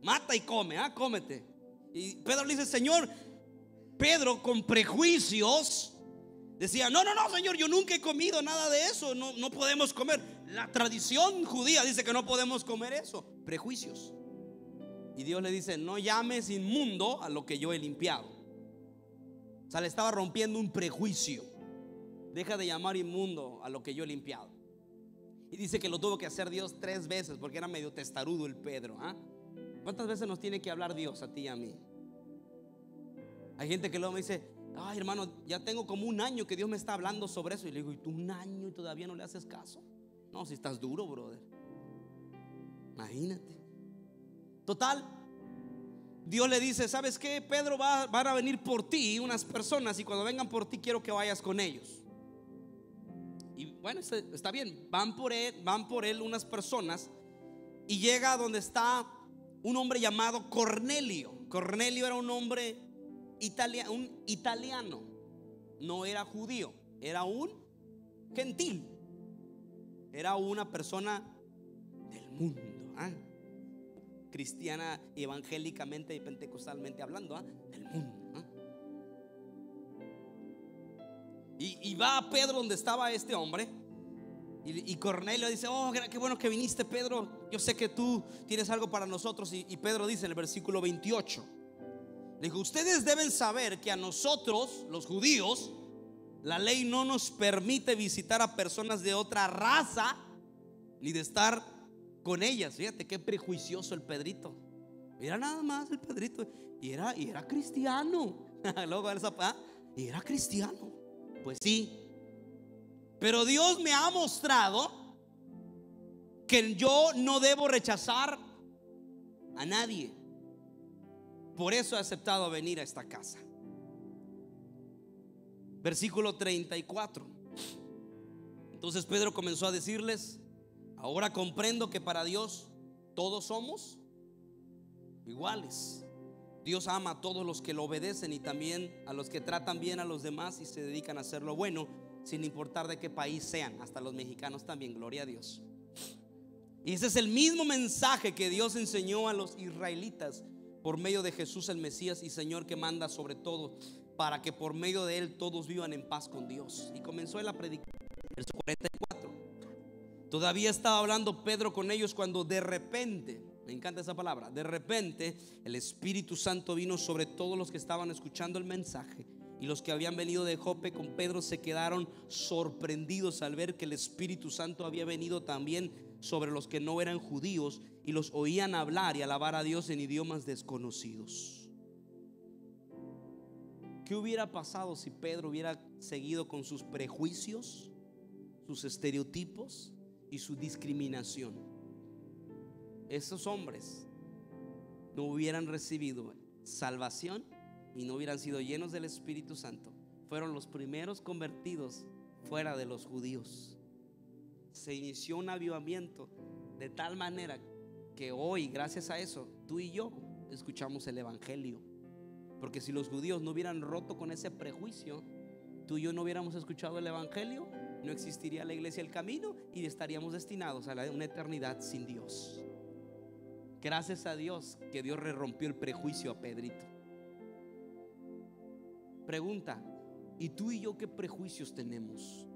mata y come, cómete. Y Pedro le dice: Señor, Pedro con prejuicios decía: no, Señor, yo nunca he comido nada de eso, no podemos comer. La tradición judía dice que no podemos comer eso. Prejuicios. Y Dios le dice: no llames inmundo a lo que yo he limpiado. O sea, le estaba rompiendo un prejuicio. Deja de llamar inmundo a lo que yo he limpiado. Y dice que lo tuvo que hacer Dios 3 veces porque era medio testarudo el Pedro. ¿Cuántas veces nos tiene que hablar Dios a ti y a mí? Hay gente que luego me dice: ay, hermano, ya tengo como 1 año que Dios me está hablando sobre eso. Y le digo: ¿y tú 1 año y todavía no le haces caso? No, si estás duro, brother. Imagínate. Total, Dios le dice: ¿sabes qué, Pedro? Van a venir por ti unas personas, y cuando vengan por ti quiero que vayas con ellos. Y bueno, está bien, van por él unas personas, y llega a donde está un hombre llamado Cornelio. Cornelio era un hombre italiano, no era judío, era un gentil, era una persona del mundo, cristiana y evangélicamente y pentecostalmente hablando, del mundo. Y va a Pedro donde estaba este hombre, y Cornelio dice: oh, qué bueno que viniste, Pedro, yo sé que tú tienes algo para nosotros. Y Pedro dice en el versículo 28, le dijo: ustedes deben saber que a nosotros, los judíos, la ley no nos permite visitar a personas de otra raza, ni de estar con ellas. Fíjate qué prejuicioso el Pedrito. Mira nada más el Pedrito. Y era cristiano. Luego y era cristiano. Pues sí. Pero Dios me ha mostrado que yo no debo rechazar a nadie. Por eso he aceptado venir a esta casa. Versículo 34. Entonces Pedro comenzó a decirles: ahora comprendo que para Dios todos somos iguales. Dios ama a todos los que lo obedecen y también a los que tratan bien a los demás y se dedican a hacer lo bueno, sin importar de qué país sean. Hasta los mexicanos también, gloria a Dios. Y ese es el mismo mensaje que Dios enseñó a los israelitas por medio de Jesús el Mesías y Señor, que manda sobre todo, para que por medio de él todos vivan en paz con Dios. Y comenzó él a predicar. Verso 44. Todavía estaba hablando Pedro con ellos cuando de repente, me encanta esa palabra, de repente el Espíritu Santo vino sobre todos los que estaban escuchando el mensaje. Y los que habían venido de Jope con Pedro se quedaron sorprendidos al ver que el Espíritu Santo había venido también sobre los que no eran judíos, y los oían hablar y alabar a Dios en idiomas desconocidos. ¿Qué hubiera pasado si Pedro hubiera seguido con sus prejuicios, sus estereotipos y su discriminación? Esos hombres no hubieran recibido salvación y no hubieran sido llenos del Espíritu Santo. Fueron los primeros convertidos fuera de los judíos. Se inició un avivamiento de tal manera que hoy, gracias a eso, tú y yo escuchamos el evangelio. Porque si los judíos no hubieran roto con ese prejuicio, tú y yo no hubiéramos escuchado el evangelio, no existiría la iglesia El Camino y estaríamos destinados a una eternidad sin Dios. Gracias a Dios que Dios rompió el prejuicio a Pedrito. Pregunta: ¿y tú y yo qué prejuicios tenemos?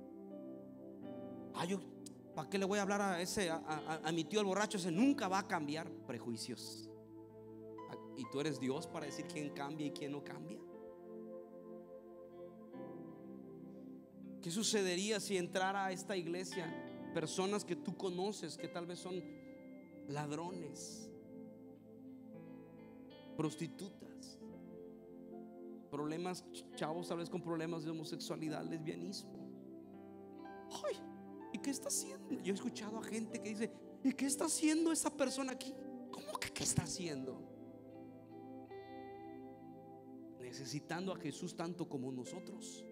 ¿Para qué le voy a hablar a mi tío el borracho? Ese nunca va a cambiar. Prejuicios. ¿Y tú eres Dios para decir quién cambia y quién no cambia? ¿Qué sucedería si entrara a esta iglesia personas que tú conoces, que tal vez son ladrones, prostitutas, problemas, chavos tal vez con problemas de homosexualidad, lesbianismo? Ay, ¿y qué está haciendo? Yo he escuchado a gente que dice: ¿y qué está haciendo esa persona aquí? ¿Cómo que qué está haciendo? Necesitando a Jesús tanto como nosotros.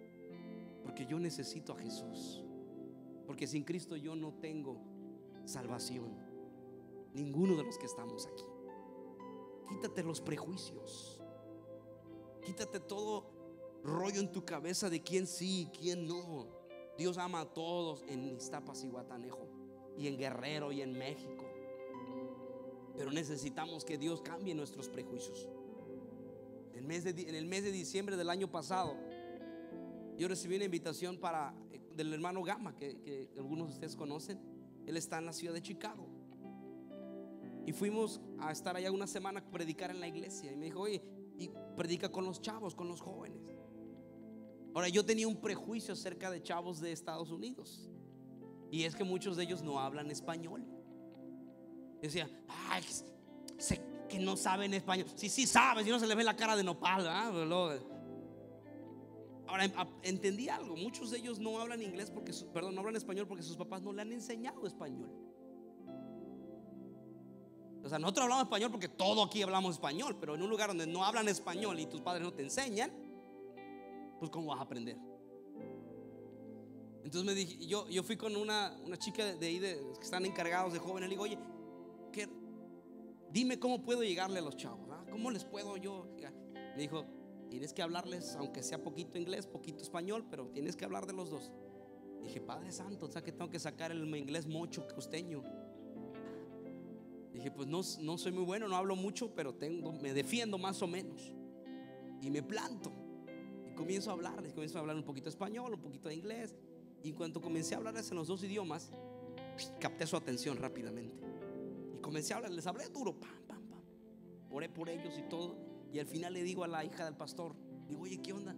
Porque yo necesito a Jesús. Porque sin Cristo yo no tengo salvación. Ninguno de los que estamos aquí. Quítate los prejuicios. Quítate todo rollo en tu cabeza de quién sí y quién no. Dios ama a todos en Iztapas y Guatanejo, y en Guerrero y en México. Pero necesitamos que Dios cambie nuestros prejuicios. En el mes de diciembre del año pasado, yo recibí una invitación del hermano Gama, que algunos de ustedes conocen. Él está en la ciudad de Chicago. Y fuimos a estar allá una semana a predicar en la iglesia. Y me dijo: oye, y predica con los chavos, con los jóvenes. Ahora, yo tenía un prejuicio acerca de chavos de Estados Unidos, y es que muchos de ellos no hablan español. Yo decía: ay, sé que no saben español. Sí saben, si no se les ve la cara de nopal, ¿verdad? Ahora entendí algo: muchos de ellos no hablan inglés no hablan español porque sus papás no le han enseñado español. O sea, nosotros hablamos español porque todo aquí hablamos español, pero en un lugar donde no hablan español y tus padres no te enseñan, pues ¿cómo vas a aprender? Entonces me dije, yo fui con una chica de ahí que están encargados de jóvenes. Le digo: oye, dime cómo puedo llegarle a los chavos, ¿cómo les puedo yo llegar? Me dijo: tienes que hablarles, aunque sea poquito inglés, poquito español, pero tienes que hablar de los dos. Dije: Padre Santo, o sea que tengo que sacar el inglés mocho costeño. Dije: pues no soy muy bueno, no hablo mucho, pero me defiendo más o menos. Y me planto y comienzo a hablar un poquito español, un poquito de inglés. Y en cuanto comencé a hablarles en los dos idiomas, capté su atención rápidamente. Y comencé a hablar, les hablé duro, pam, pam, pam. Oré por ellos y todo. Y al final le digo a la hija del pastor, digo: oye, ¿qué onda?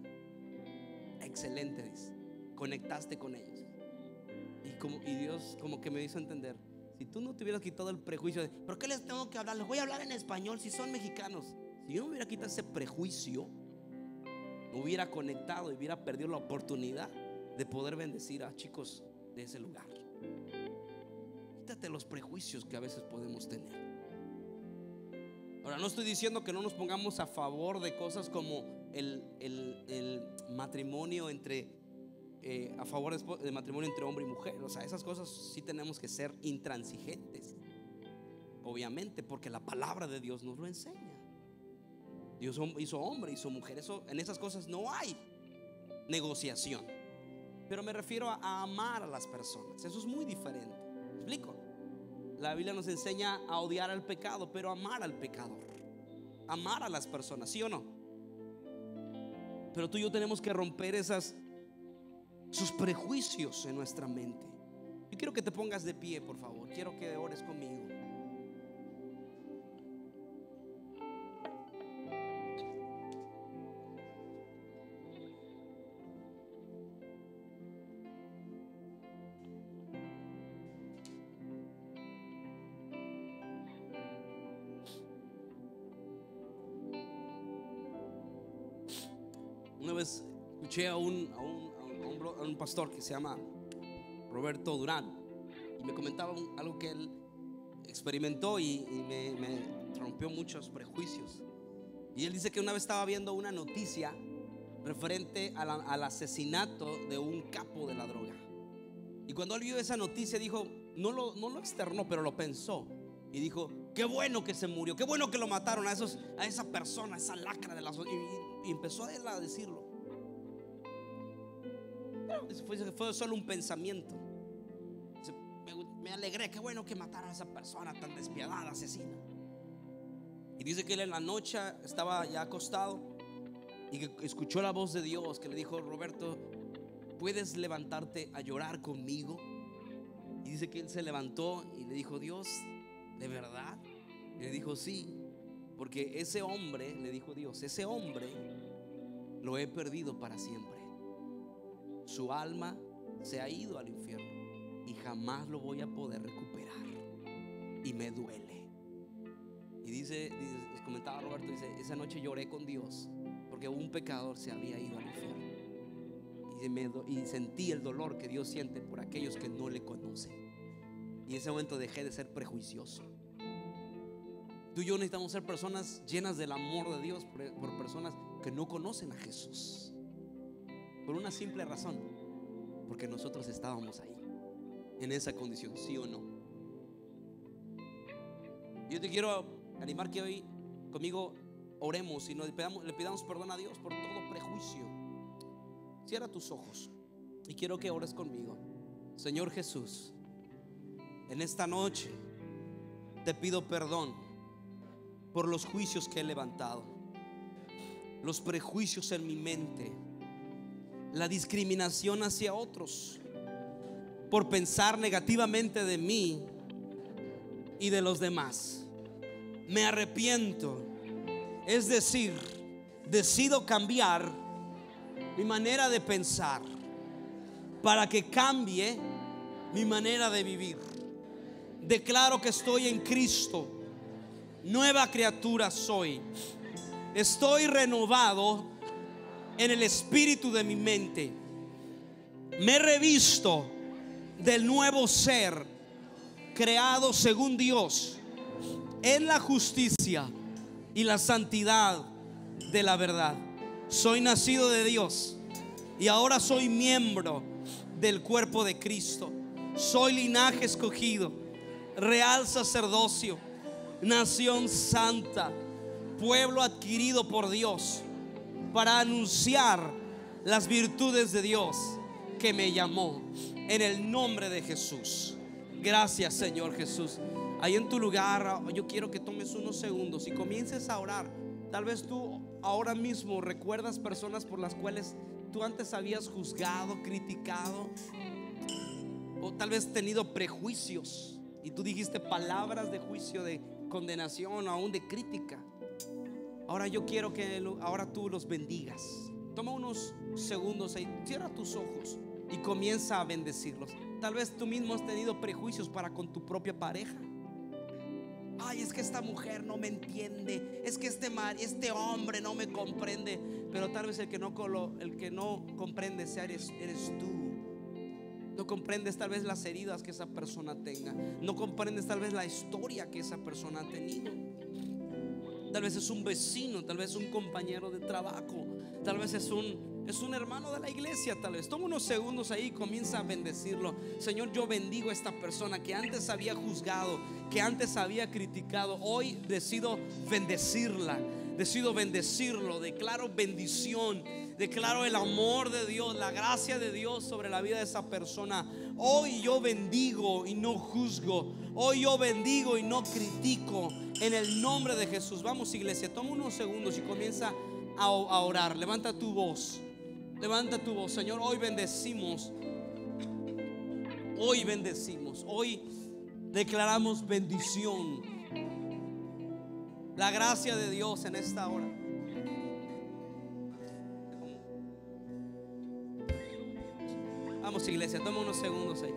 Excelente, dice, conectaste con ellos. Y Dios como que me hizo entender: si tú no te hubieras quitado el prejuicio de ¿por qué les tengo que hablar? Les voy a hablar en español si son mexicanos. Si yo no hubiera quitado ese prejuicio, no hubiera conectado y hubiera perdido la oportunidad de poder bendecir a chicos de ese lugar. Quítate los prejuicios que a veces podemos tener. Ahora, no estoy diciendo que no nos pongamos a favor de cosas como el matrimonio a favor de matrimonio entre hombre y mujer. O sea, esas cosas sí tenemos que ser intransigentes, obviamente, porque la palabra de Dios nos lo enseña. Dios hizo hombre, hizo mujer. En esas cosas no hay negociación. Pero me refiero a amar a las personas. Eso es muy diferente. ¿Me explico? La Biblia nos enseña a odiar al pecado, pero amar al pecador, amar a las personas, ¿sí o no? Pero tú y yo tenemos que romper esos prejuicios en nuestra mente. Yo quiero que te pongas de pie, por favor. Quiero que ores conmigo. Una vez escuché a un pastor que se llama Roberto Durán, y me comentaba algo que él experimentó y me rompió muchos prejuicios. Y él dice que una vez estaba viendo una noticia referente al asesinato de un capo de la droga. Y cuando él vio esa noticia, dijo, no lo externó, pero lo pensó. Y dijo: qué bueno que se murió, qué bueno que lo mataron a esa persona, a esa lacra de las. Y empezó a él a decirlo. Pero fue solo un pensamiento. Me alegré, qué bueno que mataron a esa persona tan despiadada, asesina. Y dice que él en la noche estaba ya acostado y que escuchó la voz de Dios que le dijo: Roberto, ¿puedes levantarte a llorar conmigo? Y dice que él se levantó y le dijo: Dios, ¿de verdad? Y le dijo: sí, porque ese hombre, le dijo Dios, ese hombre lo he perdido para siempre. su alma se ha ido al infierno y jamás lo voy a poder recuperar. Y me duele. Y dice, comentaba Roberto, dice, esa noche lloré con Dios porque un pecador se había ido al infierno. Y sentí el dolor que Dios siente por aquellos que no le conocen. Y en ese momento dejé de ser prejuicioso. Tú y yo necesitamos ser personas llenas del amor de Dios por personas que no conocen a Jesús, por una simple razón: porque nosotros estábamos ahí, en esa condición, ¿sí o no? Yo te quiero animar que hoy conmigo oremos y le pidamos perdón a Dios por todo prejuicio. Cierra tus ojos y quiero que ores conmigo. Señor Jesús, en esta noche te pido perdón por los juicios que he levantado, los prejuicios en mi mente, la discriminación hacia otros, por pensar negativamente de mí y de los demás. Me arrepiento, es decir, decido cambiar mi manera de pensar para que cambie mi manera de vivir. Declaro que estoy en Cristo, nueva criatura soy. Estoy renovado en el espíritu de mi mente. Me he revisto del nuevo ser creado según Dios en la justicia y la santidad de la verdad. Soy nacido de Dios y ahora soy miembro del cuerpo de Cristo. Soy linaje escogido, real sacerdocio, nación santa, pueblo adquirido por Dios para anunciar las virtudes de Dios que me llamó, en el nombre de Jesús. Gracias, Señor Jesús. Ahí en tu lugar yo quiero que tomes unos segundos y comiences a orar. Tal vez tú ahora mismo recuerdas personas por las cuales tú antes habías juzgado, criticado, o tal vez tenido prejuicios y tú dijiste palabras de juicio, de condenación o aún de crítica. Ahora yo quiero que ahora tú los bendigas. Toma unos segundos ahí, cierra tus ojos y comienza a bendecirlos. Tal vez tú mismo has tenido prejuicios para con tu propia pareja. Ay, es que esta mujer no me entiende, es que este hombre no me comprende. Pero tal vez el que no comprende eres tú. No comprendes tal vez las heridas que esa persona tenga. No comprendes tal vez la historia que esa persona ha tenido. Tal vez es un vecino, tal vez es un compañero de trabajo, tal vez es un hermano de la iglesia. Tal vez toma unos segundos ahí y comienza a bendecirlo. Señor, yo bendigo a esta persona que antes había juzgado, que antes había criticado. Hoy decido bendecirla, decido bendecirlo. Declaro bendición, declaro el amor de Dios, la gracia de Dios sobre la vida de esa persona. Hoy yo bendigo y no juzgo. Hoy yo bendigo y no critico, en el nombre de Jesús. Vamos, iglesia, toma unos segundos y comienza a orar. Levanta tu voz. Levanta tu voz. Señor, hoy bendecimos. Hoy bendecimos. Hoy declaramos bendición. La gracia de Dios en esta hora. Vamos, iglesia, toma unos segundos ahí.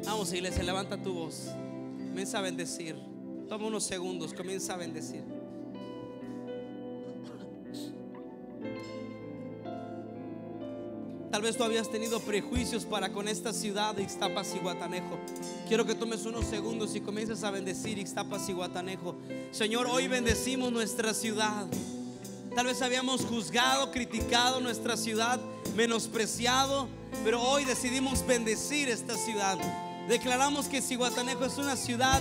Vamos, iglesia, levanta tu voz. Comienza a bendecir. Toma unos segundos, comienza a bendecir. Tal vez tú habías tenido prejuicios para con esta ciudad de Ixtapas y Guatanejo. Quiero que tomes unos segundos y comiences a bendecir Ixtapas y Guatanejo. Señor, hoy bendecimos nuestra ciudad. Tal vez habíamos juzgado, criticado nuestra ciudad, menospreciado, pero hoy decidimos bendecir esta ciudad. Declaramos que Zihuatanejo es una ciudad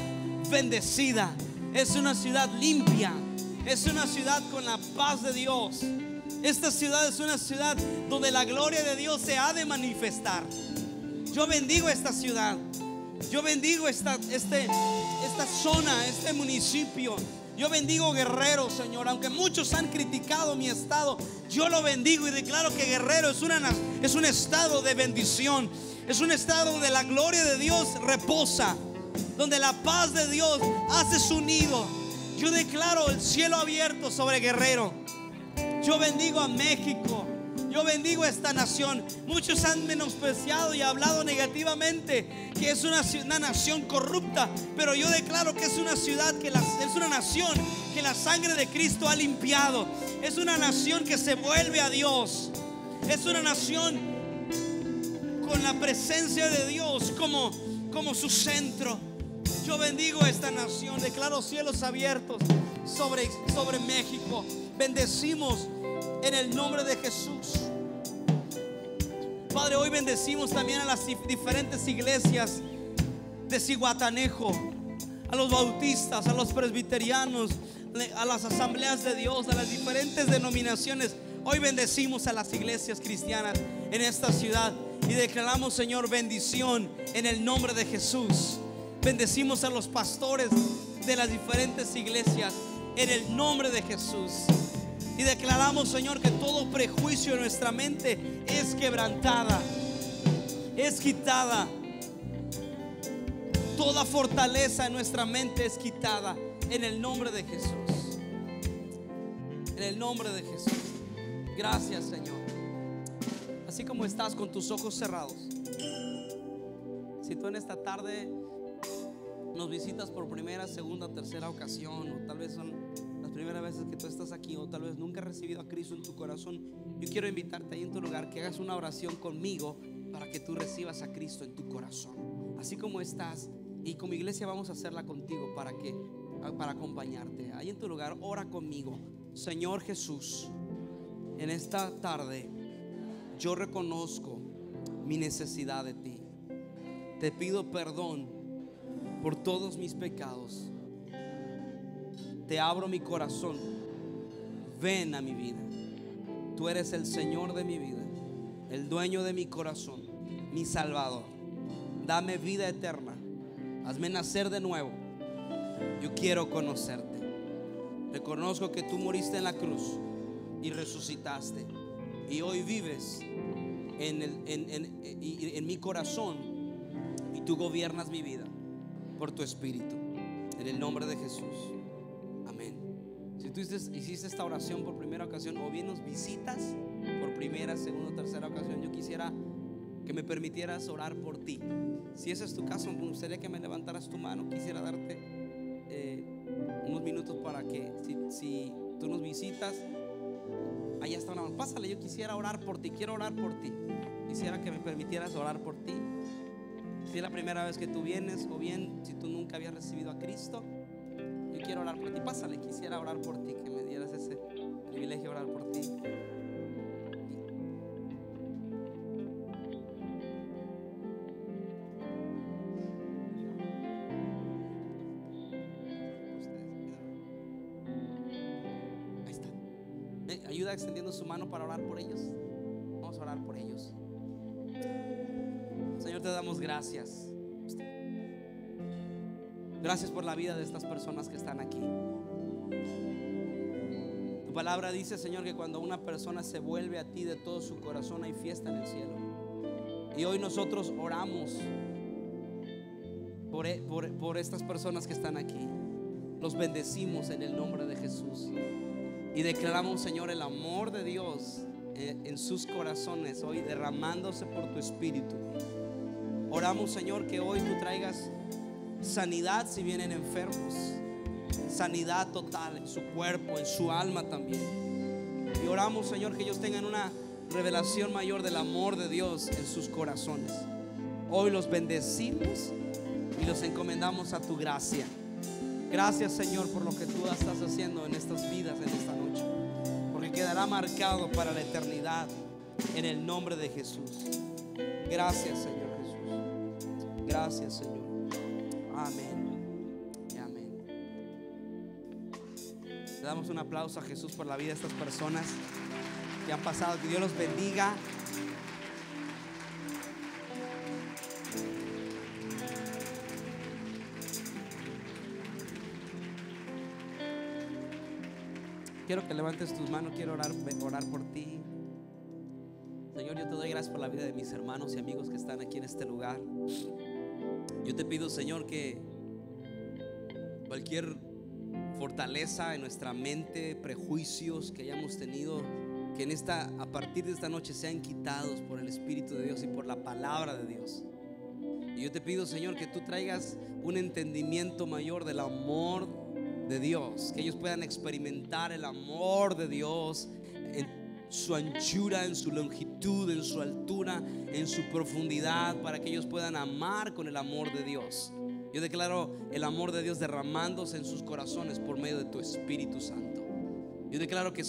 bendecida, es una ciudad limpia, es una ciudad con la paz de Dios. Esta ciudad es una ciudad donde la gloria de Dios se ha de manifestar. Yo bendigo esta ciudad, yo bendigo esta zona, este municipio. Yo bendigo Guerrero, Señor. Aunque muchos han criticado mi estado, yo lo bendigo y declaro que Guerrero es un estado de bendición. Es un estado donde la gloria de Dios reposa, donde la paz de Dios hace su nido. Yo declaro el cielo abierto sobre Guerrero. Yo bendigo a México. Yo bendigo a esta nación. Muchos han menospreciado y hablado negativamente que es una nación corrupta, pero yo declaro que es una ciudad es una nación que la sangre de Cristo ha limpiado. Es una nación que se vuelve a Dios. Es una nación con la presencia de Dios como su centro. Yo bendigo a esta nación. Declaro cielos abiertos sobre México. Bendecimos en el nombre de Jesús. Padre, hoy bendecimos también a las diferentes iglesias de Zihuatanejo, a los bautistas, a los presbiterianos, a las asambleas de Dios, a las diferentes denominaciones. Hoy bendecimos a las iglesias cristianas en esta ciudad y declaramos, Señor, bendición en el nombre de Jesús. Bendecimos a los pastores de las diferentes iglesias en el nombre de Jesús. Y declaramos, Señor, que todo prejuicio en nuestra mente es quebrantada, es quitada. Toda fortaleza en nuestra mente es quitada en el nombre de Jesús. En el nombre de Jesús. Gracias, Señor. Así como estás con tus ojos cerrados, si tú en esta tarde nos visitas por primera, segunda, tercera ocasión, o tal vez son las primeras veces que tú estás aquí, o tal vez nunca has recibido a Cristo en tu corazón, yo quiero invitarte ahí en tu lugar que hagas una oración conmigo para que tú recibas a Cristo en tu corazón. Así como estás, y como iglesia vamos a hacerla contigo para acompañarte. Ahí en tu lugar, ora conmigo. Señor Jesús, en esta tarde yo reconozco mi necesidad de ti. Te pido perdón por todos mis pecados. Te abro mi corazón. Ven a mi vida. Tú eres el Señor de mi vida, el dueño de mi corazón, mi Salvador. Dame vida eterna. Hazme nacer de nuevo. Yo quiero conocerte. Reconozco que tú moriste en la cruz y resucitaste, y hoy vives en mi corazón, y tú gobiernas mi vida por tu Espíritu, en el nombre de Jesús. Amén. Si tú hiciste esta oración por primera ocasión, o bien nos visitas por primera, segunda o tercera ocasión, yo quisiera que me permitieras orar por ti. Si ese es tu caso, me gustaría que me levantaras tu mano. Quisiera darte unos minutos para que si tú nos visitas, allá está una mano. Pásale, yo quisiera orar por ti. Quiero orar por ti. Quisiera que me permitieras orar por ti. Si es la primera vez que tú vienes, o bien si tú nunca habías recibido a Cristo, yo quiero orar por ti. Pásale, quisiera orar por ti, que me dieras ese privilegio de orar por ti. Ahí está. Ayuda extendiendo su mano para orar por ellos. Vamos a orar por ellos. Señor, te damos gracias. Gracias por la vida de estas personas que están aquí. Tu palabra dice, Señor, que cuando una persona se vuelve a ti de todo su corazón, hay fiesta en el cielo. Y hoy nosotros oramos por estas personas que están aquí. Los bendecimos en el nombre de Jesús. Y declaramos, Señor, el amor de Dios en sus corazones hoy, derramándose por tu Espíritu. Oramos, Señor, que hoy tú traigas sanidad si vienen enfermos, sanidad total en su cuerpo, en su alma también. Y oramos, Señor, que ellos tengan una revelación mayor del amor de Dios en sus corazones. Hoy los bendecimos y los encomendamos a tu gracia. Gracias, Señor, por lo que tú estás haciendo en estas vidas en esta noche, porque quedará marcado para la eternidad en el nombre de Jesús. Gracias, Señor. Gracias, Señor. Amén y amén. Le damos un aplauso a Jesús por la vida de estas personas que han pasado. Que Dios los bendiga. Quiero que levantes tus manos. Quiero orar por ti. Señor, yo te doy gracias por la vida de mis hermanos y amigos que están aquí en este lugar. Yo te pido, Señor, que cualquier fortaleza en nuestra mente, prejuicios que hayamos tenido, que a partir de esta noche sean quitados por el Espíritu de Dios y por la palabra de Dios. Y yo te pido, Señor, que tú traigas un entendimiento mayor del amor de Dios, que ellos puedan experimentar el amor de Dios en su anchura, en su longitud, en su altura, en su profundidad, para que ellos puedan amar con el amor de Dios. Yo declaro el amor de Dios derramándose en sus corazones por medio de tu Espíritu Santo. Yo declaro que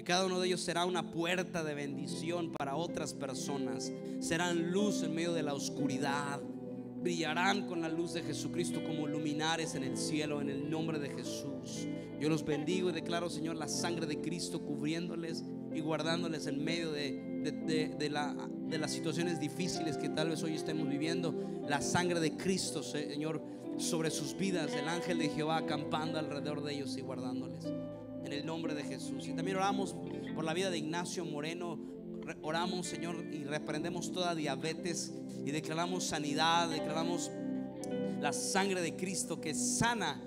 cada uno de ellos será una puerta de bendición para otras personas. Serán luz en medio de la oscuridad. Brillarán con la luz de Jesucristo como luminares en el cielo, en el nombre de Jesús. Yo los bendigo y declaro, Señor, la sangre de Cristo cubriéndoles y guardándoles en medio de las situaciones difíciles que tal vez hoy estemos viviendo. La sangre de Cristo, Señor, sobre sus vidas, el ángel de Jehová acampando alrededor de ellos y guardándoles, en el nombre de Jesús. Y también oramos por la vida de Ignacio Moreno. Oramos, Señor, y reprendemos toda diabetes y declaramos sanidad. Declaramos la sangre de Cristo que sana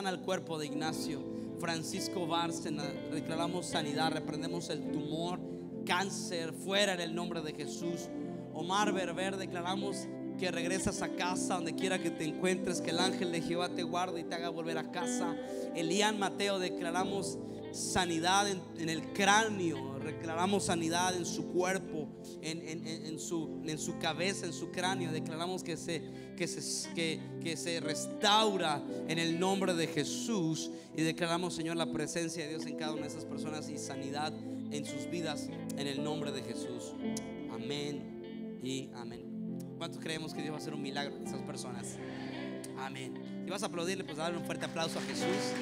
el cuerpo de Ignacio. Francisco Bárcena, declaramos sanidad, reprendemos el tumor, cáncer, fuera en el nombre de Jesús. Omar Berber, declaramos que regresas a casa donde quiera que te encuentres, que el ángel de Jehová te guarde y te haga volver a casa. Elian Mateo, declaramos sanidad en el cráneo, declaramos sanidad en su cuerpo, en su cabeza, en su cráneo. Declaramos que se restaura en el nombre de Jesús. Y declaramos, Señor, la presencia de Dios en cada una de esas personas y sanidad en sus vidas en el nombre de Jesús. Amén y amén. ¿Cuántos creemos que Dios va a hacer un milagro en esas personas? Amén. Si vas a aplaudirle, pues darle un fuerte aplauso a Jesús.